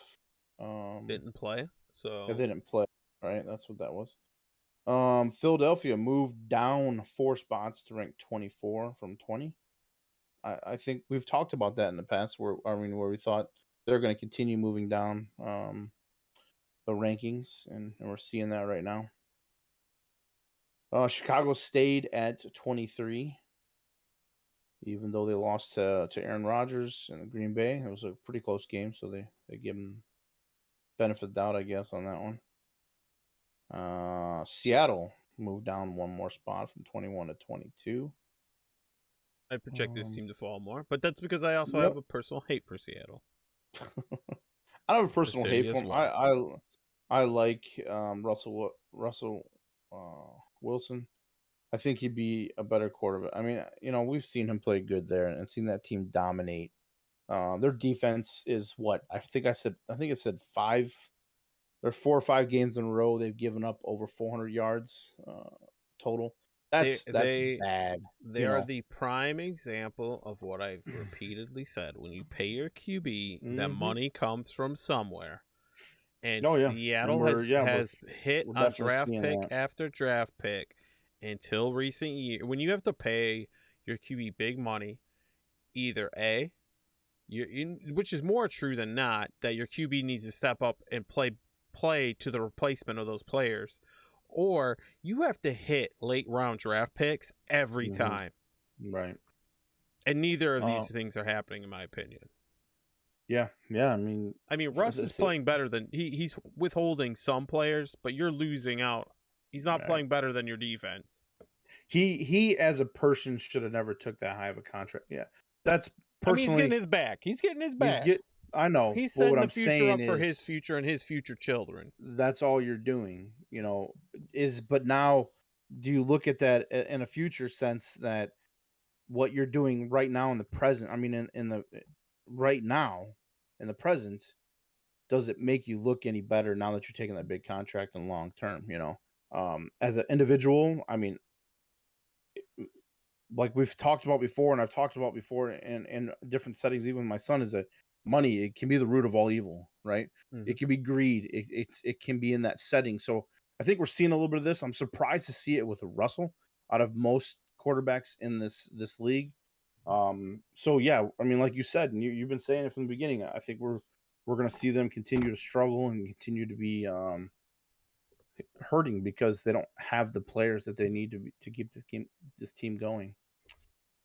Didn't play, so they didn't play. Right, that's what that was. Philadelphia moved down 4 spots to rank 24 from 20. I think we've talked about that in the past where we thought they're going to continue moving down the rankings, and we're seeing that right now. Chicago stayed at 23, even though they lost to Aaron Rodgers and Green Bay. It was a pretty close game, so they give them benefit of the doubt, I guess, on that one. Seattle moved down 1 more spot from 21 to 22. I project this team to fall more, but that's because I also have a personal hate for Seattle. I don't have a personal hate for him. Well. I like Russell Wilson. I think he'd be a better quarterback. I mean, you know, we've seen him play good there and seen that team dominate. Their defense is what I think it said 5. They're 4 or 5 games in a row they've given up over 400 yards total. That's bad. They are the prime example of what I've repeatedly said. When you pay your QB, that money comes from somewhere. And Seattle has hit on draft pick after draft pick until recent year. When you have to pay your QB big money, either A, which is more true than not, that your QB needs to step up and play to the replacement of those players, or you have to hit late round draft picks every time. Right. And neither of these things are happening, in my opinion. Yeah. I mean, Russ is playing better than he's withholding some players, but you're losing out. He's not playing better than your defense. He as a person should have never took that high of a contract. Yeah, that's personally. he's getting his back. I know. He's setting the future up for his future and his future children. That's all you're doing, you know. But now, do you look at that in a future sense that what you're doing right now in the present? I mean, in the right now in the present, does it make you look any better now that you're taking that big contract and long term? You know, as an individual, I mean, like we've talked about before, and I've talked about before in different settings, even with my son, is that money, it can be the root of all evil, right? It can be greed. It can be in that setting. So I think we're seeing a little bit of this. I'm surprised to see it with Russell out of most quarterbacks in this league. So yeah, I mean, like you said, and you've been saying it from the beginning, I think we're going to see them continue to struggle and continue to be hurting because they don't have the players that they need to keep this team going.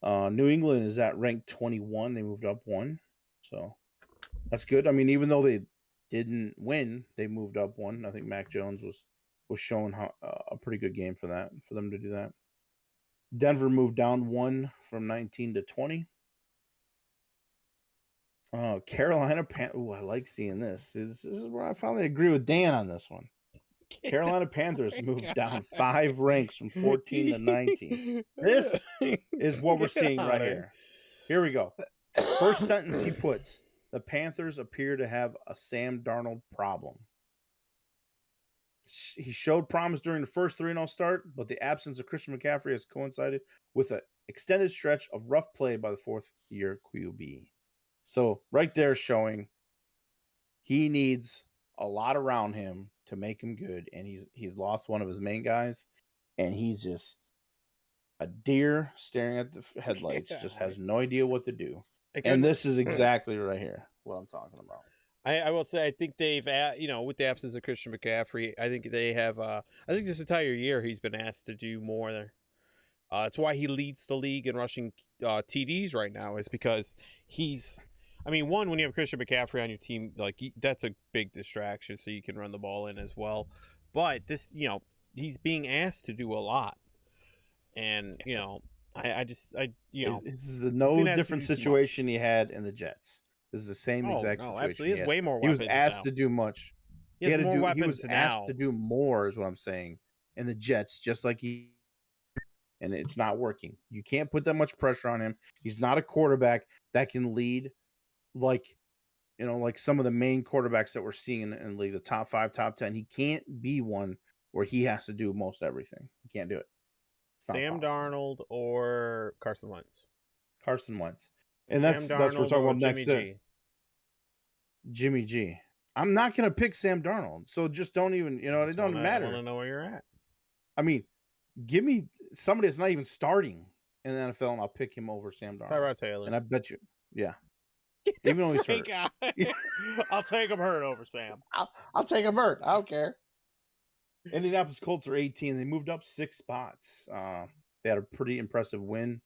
New England is at ranked 21. They moved up 1, so that's good. I mean, even though they didn't win, they moved up 1. I think Mac Jones was showing a pretty good game for them to do that. Denver moved down 1 from 19 to 20. Carolina I like seeing this. This is where I finally agree with Dan on this one. Carolina Panthers moved down 5 ranks from 14 to 19. This is what we're seeing right here. Here we go. First sentence he puts: the Panthers appear to have a Sam Darnold problem. He showed promise during the first 3-0 start, but the absence of Christian McCaffrey has coincided with an extended stretch of rough play by the fourth-year QB. So right there showing he needs a lot around him to make him good, and he's lost one of his main guys, and he's just a deer staring at the headlights, just has no idea what to do. And this is exactly right here what I'm talking about. I will say I think they've with the absence of Christian McCaffrey, I think they have I think this entire year he's been asked to do more there. That's why he leads the league in rushing TDs right now, is because he's one, when you have Christian McCaffrey on your team, like that's a big distraction, so you can run the ball in as well. But this, he's being asked to do a lot. And, this is no different situation he had in the Jets. This is the same exact situation. Absolutely. He has way more He weapons. was asked to do much. He was asked to do more, is what I'm saying. In the Jets, just like and it's not working. You can't put that much pressure on him. He's not a quarterback that can lead like some of the main quarterbacks that we're seeing in the league, the top 5, top 10. He can't be one where he has to do most everything. He can't do it. Sam Darnold or Carson Wentz. Carson Wentz. And that's what we're talking about next. Jimmy G. I'm not going to pick Sam Darnold. So just don't even, it doesn't matter. I want to know where you're at. Give me somebody that's not even starting in the NFL, and I'll pick him over Sam Darnold. Tyrod Taylor. And I bet you, yeah. Even though he's hurt. I'll take him hurt over Sam. I'll take him hurt. I don't care. Indianapolis Colts are 18. They moved up 6 spots. They had a pretty impressive win.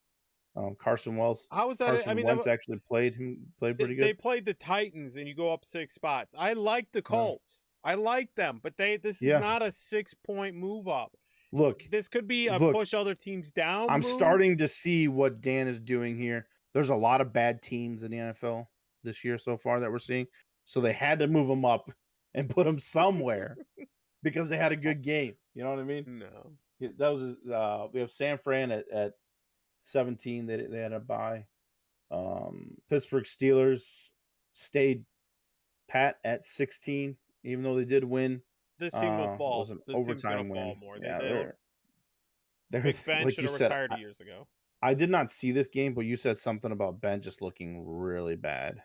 Carson Wentz. How was that? Wentz actually played pretty good. They played the Titans, and you go up 6 spots. I like the Colts. I like them, but this is not a 6-point move up. Look, this could be a push other teams down. I'm starting to see what Dan is doing here. There's a lot of bad teams in the NFL this year so far that we're seeing. So they had to move them up and put them somewhere because they had a good game. You know what I mean? No. That was we have San Fran at 17. They had a bye. Pittsburgh Steelers stayed pat at 16, even though they did win. This team will fall. Was an overtime win. Fall more. Yeah, Big Ben should have retired years ago. I did not see this game, but you said something about Ben just looking really bad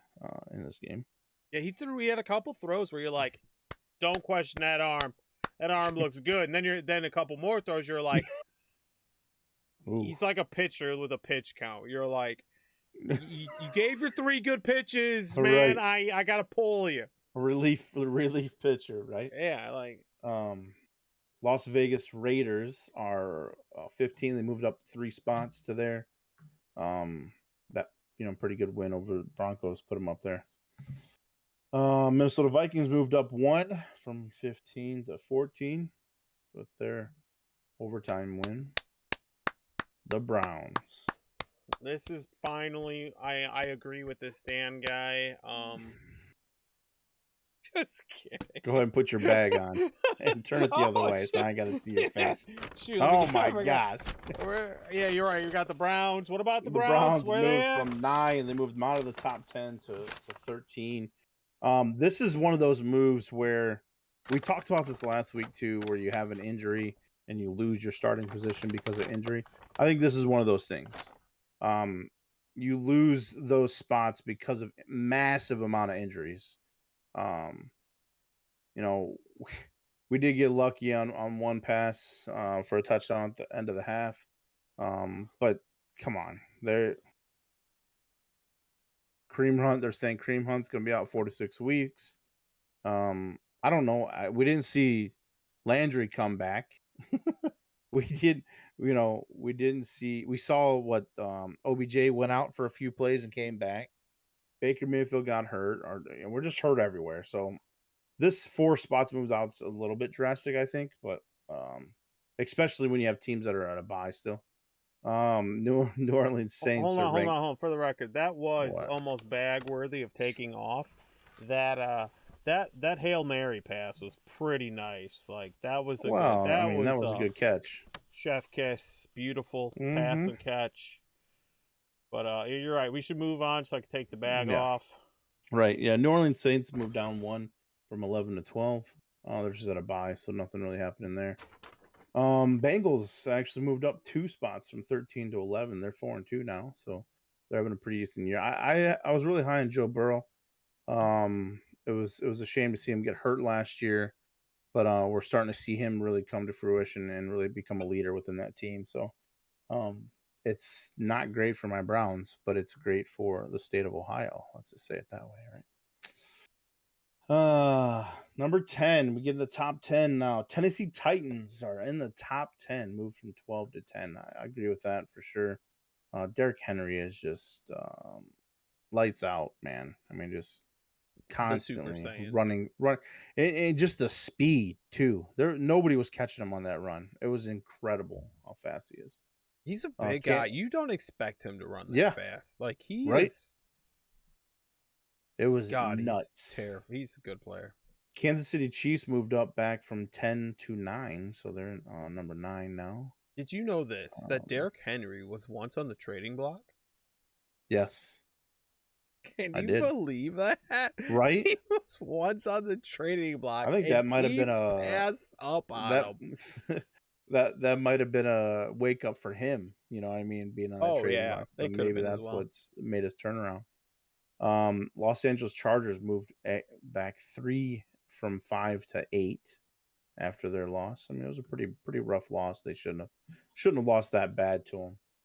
in this game. Yeah, he had a couple throws where you're like, don't question that arm. That arm looks good. And then a couple more throws, you're like, he's like a pitcher with a pitch count. You're like, you gave your 3 good pitches, man. Right. I gotta pull you. Relief pitcher, right? Yeah, like Las Vegas Raiders are 15. They moved up 3 spots to there. That pretty good win over the Broncos, put them up there. Minnesota Vikings moved up 1 from 15 to 14 with their overtime win. The Browns. This is finally I agree with this Dan guy. Just kidding. Go ahead and put your bag on and turn it the other way, so I got to see your face. Shoot, oh my gosh! Yeah, you're right. You got the Browns. What about the Browns? The Browns moved from 9. They moved them out of the top 10 to 13. This is one of those moves where we talked about this last week too, where you have an injury and you lose your starting position because of injury. I think this is one of those things. You lose those spots because of massive amount of injuries. We did get lucky on one pass for a touchdown at the end of the half. But come on, they're saying Kareem Hunt's going to be out 4 to 6 weeks. I don't know. We didn't see Landry come back. We saw what OBJ went out for a few plays and came back. Baker Mayfield got hurt, and we're just hurt everywhere. So this 4 spots moved out a little bit drastic, I think, but especially when you have teams that are at a bye still. New Orleans Saints. Hold on. For the record, that was almost bag worthy of taking off. That Hail Mary pass was pretty nice. Like that was a that was a good catch. Chef kiss, beautiful pass and catch. But you're right. We should move on so I can take the bag Yeah. off. Right. Yeah. New Orleans Saints moved down 1 from 11 to 12. They're just at a bye, so nothing really happening there. Bengals actually moved up 2 spots from 13 to 11. They're 4-2 now, so they're having a pretty decent year. I was really high on Joe Burrow. It was a shame to see him get hurt last year, but we're starting to see him really come to fruition and really become a leader within that team. So it's not great for my Browns, but it's great for the state of Ohio. Let's just say it that way, right? Number 10. We get in the top 10 now. Tennessee Titans are in the top 10, moved from 12 to 10. I agree with that for sure. Derrick Henry is just lights out, man. I mean, just The Super constantly Saiyan. run, and just the speed too. Nobody was catching him on that run. It was incredible how fast he is. He's a big guy. Can't, You don't expect him to run that yeah, fast. Like he right. is. It was God, he's nuts. terrible. He's a good player. Kansas City Chiefs moved up back from 10 to 9, so they're number 9 now. Did you know this? That Derrick Henry was once on the trading block? Yes. Can I you did. believe that? Right? He was once on the trading block. I think that might have been passed up on him. that might have been a wake up for him, you know what I mean, being on that Oh trading yeah, block. So it could have maybe been as that's well. what's made his turnaround. Los Angeles Chargers moved back 3 from 5 to 8 after their loss. I mean, it was a pretty rough loss. They shouldn't have lost that bad to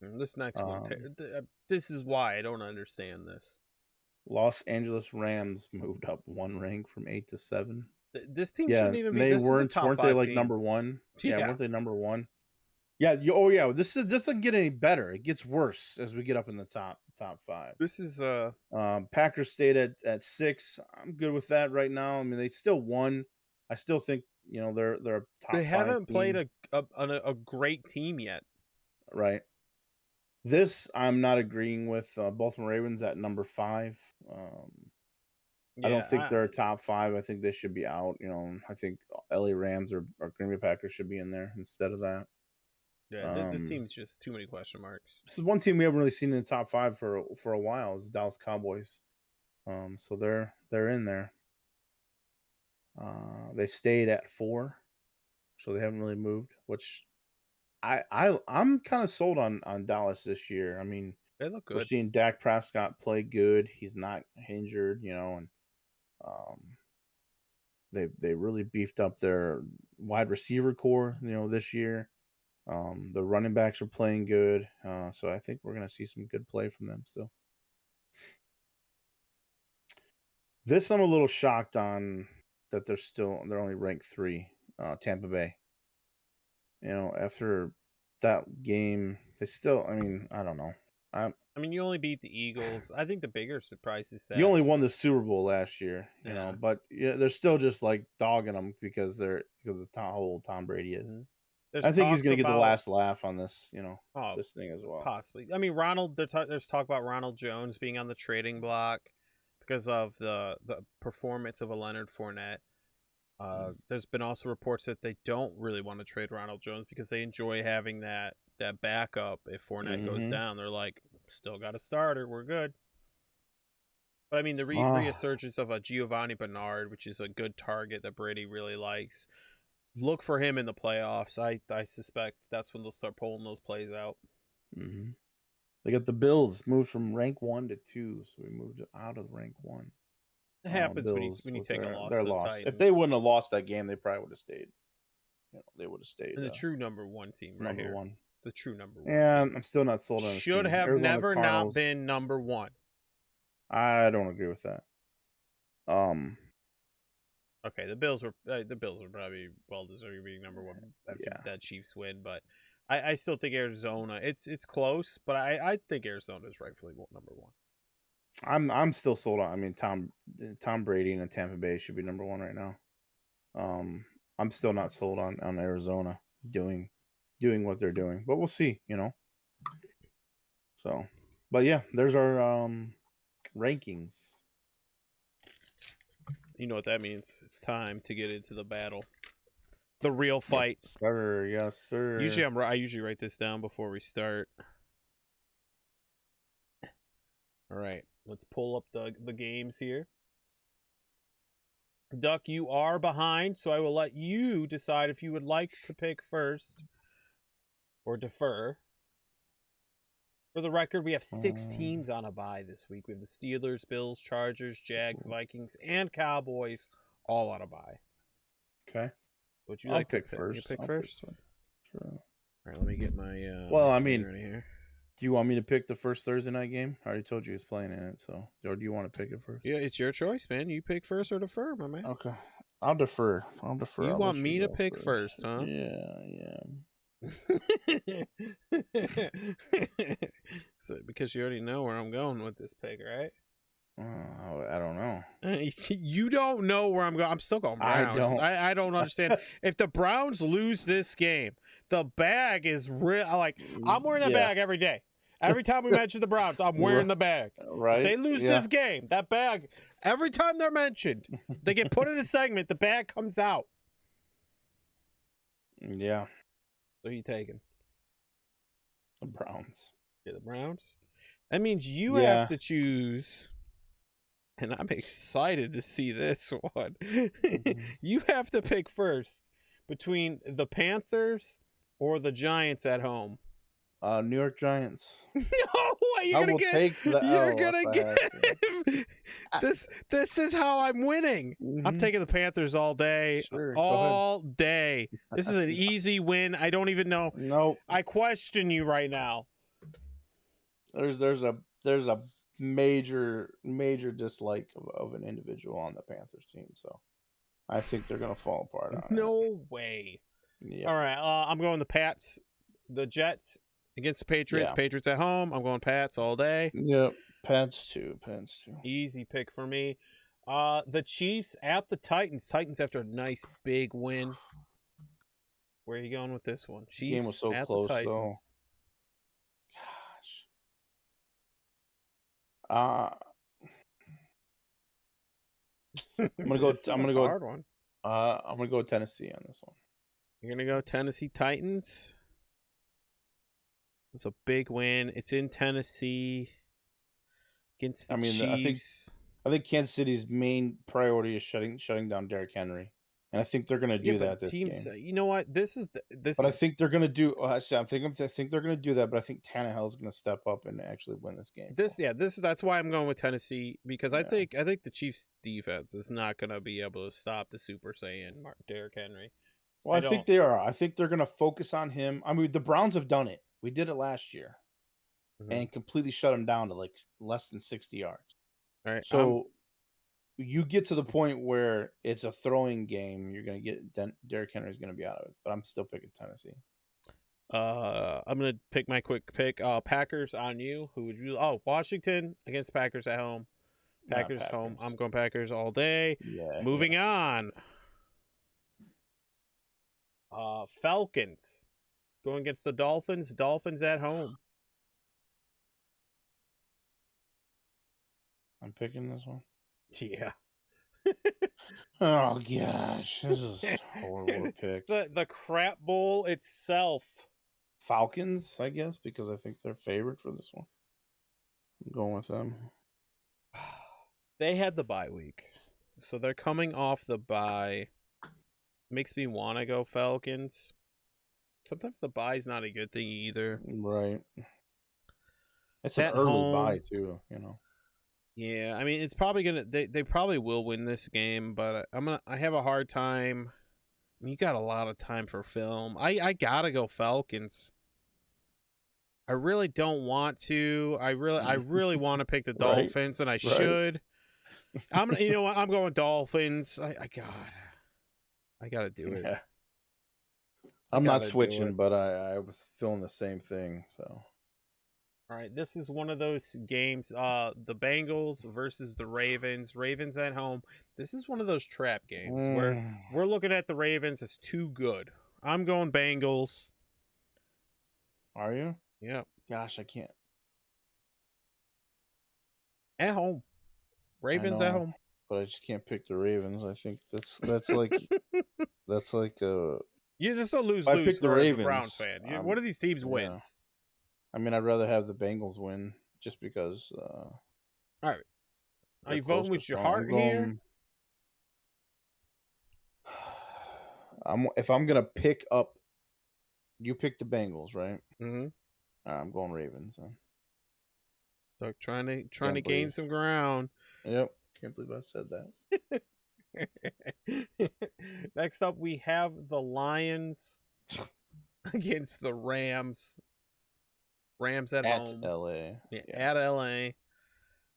them. This next one, this is why I don't understand this. Los Angeles Rams moved up 1 rank from 8 to 7. This team Yeah, shouldn't even be. they This is a top weren't 5 they like team. number 1? Yeah, Yeah. weren't they number 1? Yeah, yeah. This doesn't get any better. It gets worse as we get up in the top 5. This is Packers stayed at 6. I'm good with that right now. I mean, they still won. I still think they're a top 5 they haven't team. played a great team yet. Right. This I'm not agreeing with. Baltimore Ravens at number 5. I don't think they're a top 5. I think they should be out. I think LA Rams or Green Bay Packers should be in there instead of that. Yeah, this seems just too many question marks. This is one team we haven't really seen in the top 5 for a while. Is the Dallas Cowboys. So they're in there. They stayed at 4, so they haven't really moved. Which I'm kind of sold on Dallas this year. I mean, they look good. We're seeing Dak Prescott play good. He's not injured, and they really beefed up their wide receiver core, this year. The running backs are playing good, so I think we're gonna see some good play from them still. This I'm a little shocked on that they're only ranked 3, Tampa Bay. After that game, they still. I mean, I don't know. I mean, you only beat the Eagles. I think the bigger surprise is that you only won the Super Bowl last year, Yeah. but they're still just like dogging them because of how old Tom Brady is. I think he's going to get the last laugh on this, this thing as well. Possibly. I mean, there's talk about Ronald Jones being on the trading block because of the performance of a Leonard Fournette. There's been also reports that they don't really want to trade Ronald Jones because they enjoy having that backup. If Fournette goes down, they're like, still got a starter, we're good. But I mean, the resurgence of a Giovanni Bernard, which is a good target that Brady really likes. Look for him in the playoffs. I suspect that's when they'll start pulling those plays out. Mm-hmm. They got the Bills moved from rank 1 to 2, so we moved out of rank 1. It happens when you take a loss. Their loss. If they wouldn't have lost that game, they probably would have stayed. They would have stayed. And the true number 1 team, right number here. 1. The true number 1. Yeah, I'm still not sold on this Should team. have Arizona never Cardinals, not been number 1. I don't agree with that. Okay, the Bills were probably well deserved being number 1 after that Chiefs win, but I still think Arizona. It's close, but I think Arizona is rightfully number 1. I'm still sold on. I mean, Tom Brady and Tampa Bay should be number 1 right now. I'm still not sold on Arizona doing what they're doing, but we'll see. So, but yeah, there's our rankings. You know what that means? It's time to get into the battle, the real fight. Yes, sir. Yes, sir. Usually I usually write this down before we start. All right, let's pull up the games here. Duck, you are behind, so I will let you decide if you would like to pick first or defer. For the record, we have 6 teams on a bye this week. We have the Steelers, Bills, Chargers, Jags, Vikings, and Cowboys all on a bye. Okay. Would you I'll like pick to first? You pick I'll first? Pick sure. All right, let me get my well, my I mean, right here. Do you want me to pick the first Thursday night game? I already told you he was playing in it, so or do you want to pick it first? Yeah, it's your choice, man. You pick first or defer, my man. Okay. I'll defer. You want me to pick first, huh? Yeah. So, because you already know where I'm going with this pick, right? I don't know. You don't know where I'm going. I'm still going Browns. I don't understand. If the Browns lose this game, the bag is real. Like, I'm wearing the bag every day. Every time we mention the Browns, I'm wearing the bag. Right. If they lose this game, that bag, every time they're mentioned, they get put in a segment, the bag comes out. Yeah. What are you taking? The Browns. Yeah, the Browns? That means you have to choose, and I'm excited to see this one. You have to pick first between the Panthers or the Giants at home. New York Giants. No, you're gonna take the You're L gonna give. This is how I'm winning. I'm taking the Panthers all day. Sure, all day. This is an easy win. I don't even know. Nope. I question you right now. There's a major dislike of an individual on the Panthers team, so I think they're gonna fall apart. No way. Yep. All right, I'm going the Pats, the Jets against the Patriots. Yeah. Patriots at home. I'm going Pats all day. Yep, Pats too. Easy pick for me. The Chiefs at the Titans. Titans after a nice big win. Where are you going with this one? Chiefs game was so at close the though. Gosh. I'm gonna go. I'm gonna go. Hard one. I'm gonna go with Tennessee on this one. You're gonna go Tennessee Titans. It's a big win. It's in Tennessee against the Chiefs. I think Kansas City's main priority is shutting down Derrick Henry, and I think they're going to do that this game. You know what? This. But I think they're going to do. I think they're going to do that. But I think Tannehill is going to step up and actually win this game. That's why I'm going with Tennessee, because I think the Chiefs' defense is not going to be able to stop the Super Saiyan Derrick Henry. Well, I think they are. I think they're going to focus on him. I mean, the Browns have done it. We did it last year, and completely shut him down to like less than 60 yards. All right. So you get to the point where it's a throwing game. You're going to get Derrick Henry's going to be out of it, but I'm still picking Tennessee. I'm going to pick my quick pick. Packers on you. Who would you? Oh, Washington against Packers at home. Packers home. I'm going Packers all day. Yeah. Moving on. Falcons going against the Dolphins. Dolphins at home. I'm picking this one. Yeah. Oh gosh, this is a horrible pick. The crap bowl itself. Falcons, I guess, because I think they're favored for this one. I'm going with them. They had the bye week, so they're coming off the bye. Makes me want to go Falcons. Sometimes the bye's not a good thing either. Right. It's an early bye too, you know. Yeah, I mean it's probably gonna. They probably will win this game, but I have a hard time. I mean, you got a lot of time for film. I gotta go Falcons. I really don't want to. I really want to pick the Dolphins, and I should. You know what? I'm going Dolphins. I gotta do it. Yeah. I'm not switching, but I was feeling the same thing. So. All right, this is one of those games. The Bengals versus the Ravens. Ravens at home. This is one of those trap games where we're looking at the Ravens as too good. I'm going Bengals. Are you? Yeah. Gosh, I can't. At home. Ravens at home. But I just can't pick the Ravens. I think that's like you just a lose-lose. I pick the Ravens. As a Browns fan. One of these teams wins. I mean, I'd rather have the Bengals win just because All right. Are They're you close voting but with your strong. heart here? If I'm gonna pick up, you pick the Bengals, right? Mm-hmm. I'm going Ravens. Then. So trying to Can't gain believe. some ground. Yep. Can't believe I said that. Next up, we have the Lions against the Rams. Rams at home. LA. Yeah, at LA.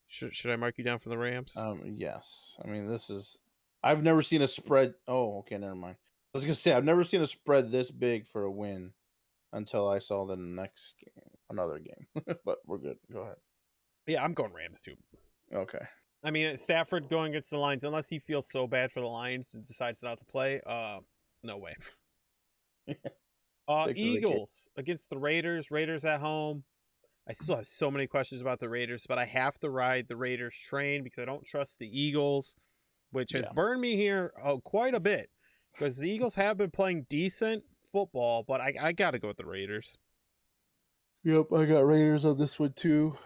Should I mark you down for the Rams? Yes. I mean, this is. I've never seen a spread. Oh, okay. Never mind. I was gonna say I've never seen a spread this big for a win until I saw the next game, another game. But we're good. Go ahead. Yeah, I'm going Rams too. Okay. I mean, Stafford going against the Lions, unless he feels so bad for the Lions and decides not to play, no way. Eagles against the Raiders. Raiders at home. I still have so many questions about the Raiders, but I have to ride the Raiders train because I don't trust the Eagles, which has burned me here quite a bit because the Eagles have been playing decent football, but I got to go with the Raiders. Yep, I got Raiders on this one too.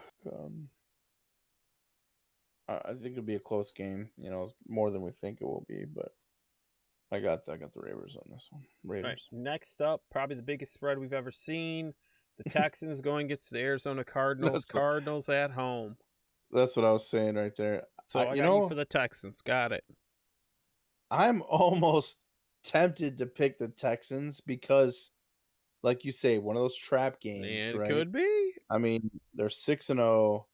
I think it'll be a close game. You know, it's more than we think it will be, but I got the Raiders on this one. Raiders. Right, next up, probably the biggest spread we've ever seen. The Texans going against the Arizona Cardinals. Cardinals at home. That's what I was saying right there. So I got you for the Texans. Got it. I'm almost tempted to pick the Texans because, like you say, one of those trap games, It right? could be. I mean, they're 6-0.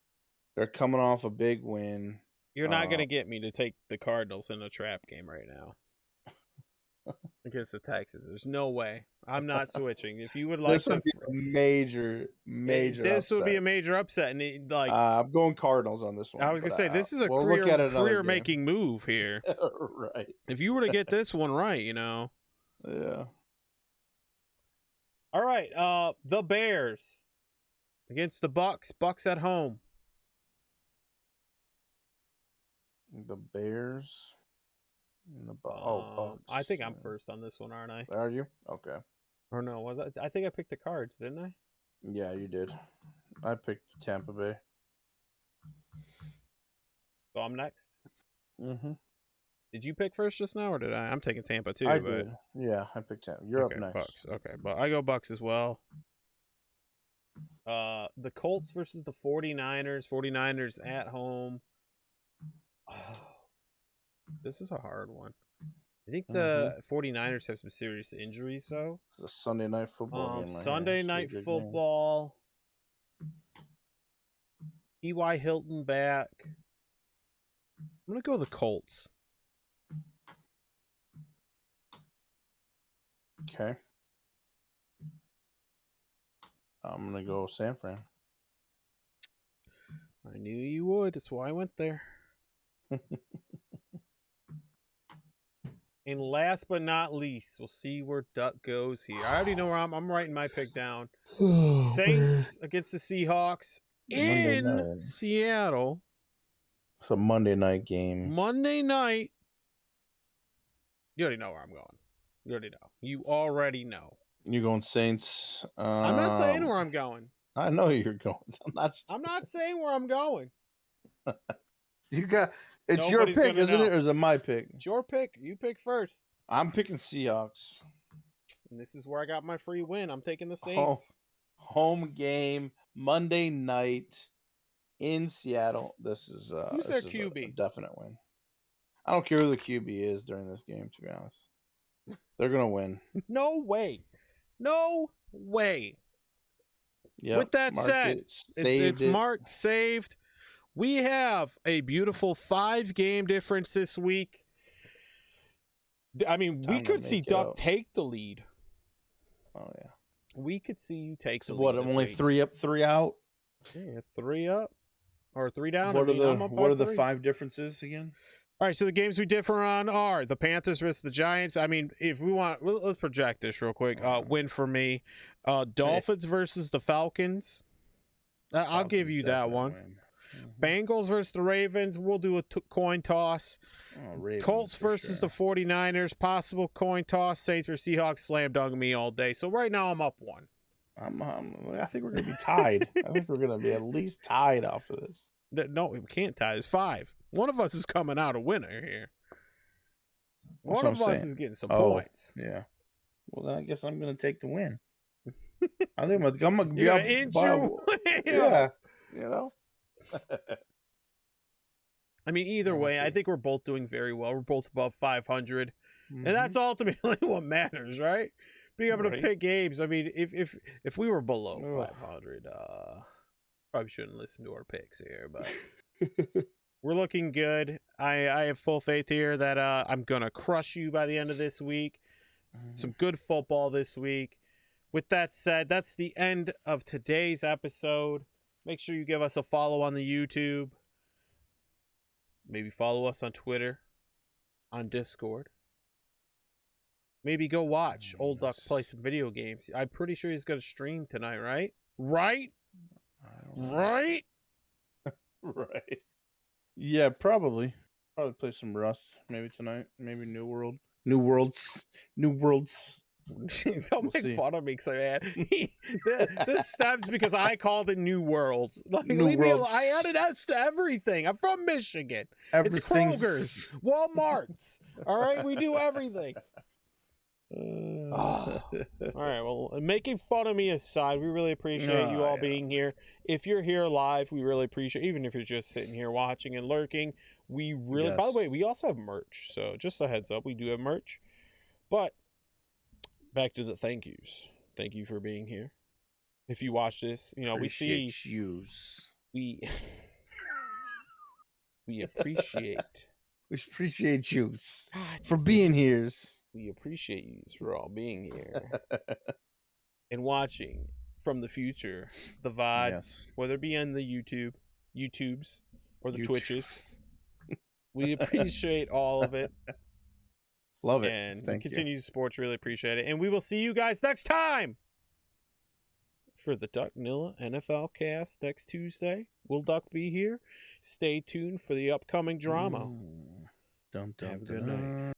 They're coming off a big win. You're not going to get me to take the Cardinals in a trap game right now against the Texans. There's no way. I'm not switching. If you would like, this would be a major. This would be a major upset, and I'm going Cardinals on this one. I was gonna say this is a career making move here. Right. If you were to get this one right, you know. Yeah. All right. The Bears against the Bucks. Bucks at home. The Bears. And the Bucks. I think I'm first on this one, aren't I? Are you? Okay. Or no? Was I think I picked the Cards, didn't I? Yeah, you did. I picked Tampa Bay. So I'm next. Mm-hmm. Did you pick first just now, or did I? I'm taking Tampa too. I did. Yeah, I picked Tampa. You're up next. Bucks. Okay, but I go Bucks as well. The Colts versus the 49ers. 49ers at home. Oh, this is a hard one. I think the 49ers have some serious injuries, though. It's a Sunday night football game. Sunday night football. T.Y. Hilton back. I'm going to go with the Colts. Okay. I'm going to go San Fran. I knew you would. That's why I went there. And last but not least, we'll see where Duck goes here. I already know where I'm writing my pick down. Saints against the Seahawks in Seattle. It's a Monday night game. Monday night. You already know where I'm going. You already know. You're going Saints. I'm not saying where I'm going. I know you're going. I'm not saying where I'm going. It's your pick, isn't it? Or is it my pick? It's your pick. You pick first. I'm picking Seahawks. And this is where I got my free win. I'm taking the Saints. Home game, Monday night in Seattle. This is who's their QB? A definite win. I don't care who the QB is during this game, to be honest. They're going to win. No way. No way. Yep, with that said, it's marked, saved. We have a beautiful 5-game difference this week. I mean, we could see Duck take the lead. Oh, yeah. We could see you take the lead. What, only 3 up, 3 out? Yeah, 3 up or 3 down. What are the 5 differences again? All right, so the games we differ on are the Panthers versus the Giants. I mean, if we want, let's project this real quick. Win for me. Dolphins versus the Falcons. I'll give you that one. Bengals versus the Ravens. We'll do a coin toss. Colts versus the 49ers. Possible coin toss. Saints or Seahawks. Slam dunk me all day. So right now I'm up 1. I think we're going to be tied. I think we're going to be at least tied off of this. No, we can't tie. It's 5. One of us is coming out a winner here. One of us is getting some points. Yeah. Well, then I guess I'm gonna take the win. I think I'm gonna be You're up. gonna inch your way Yeah. up. You know. I mean, either way, I think we're both doing very well. We're both above 500, and that's ultimately what matters, right? Being able to pick games. I mean, if we were below 500, probably shouldn't listen to our picks here, but we're looking good. I have full faith here that I'm gonna crush you by the end of this week. Some good football this week. With that said, that's the end of today's episode. Make sure you give us a follow on the YouTube. Maybe follow us on Twitter, on Discord. Maybe go watch Olduk play some video games. I'm pretty sure he's going to stream tonight, right? Right? Right? Right. Yeah, probably. Probably play some Rust maybe tonight. Maybe New Worlds. Don't make fun of me because this stems because I called it New Worlds. Like, leave me alone. I added S to everything. I'm from Michigan. It's Kroger's, Walmart's. All right, we do everything. All right, well, making fun of me aside, we really appreciate you all being here. If you're here live, we really appreciate, even if you're just sitting here watching and lurking, we really, by the way, we also have merch. So just a heads up, we do have merch. But back to the thank yous. Thank you for being here. If you watch this, we see yous. We appreciate. We appreciate you for being here. We appreciate you for all being here and watching from the future the VODs, whether it be on the YouTubes, or the Twitches. We appreciate all of it. Love it. And we continue to support. Really appreciate it. And we will see you guys next time for the DukNilla NFL cast next Tuesday. Will Duck be here? Stay tuned for the upcoming drama. Have a good night.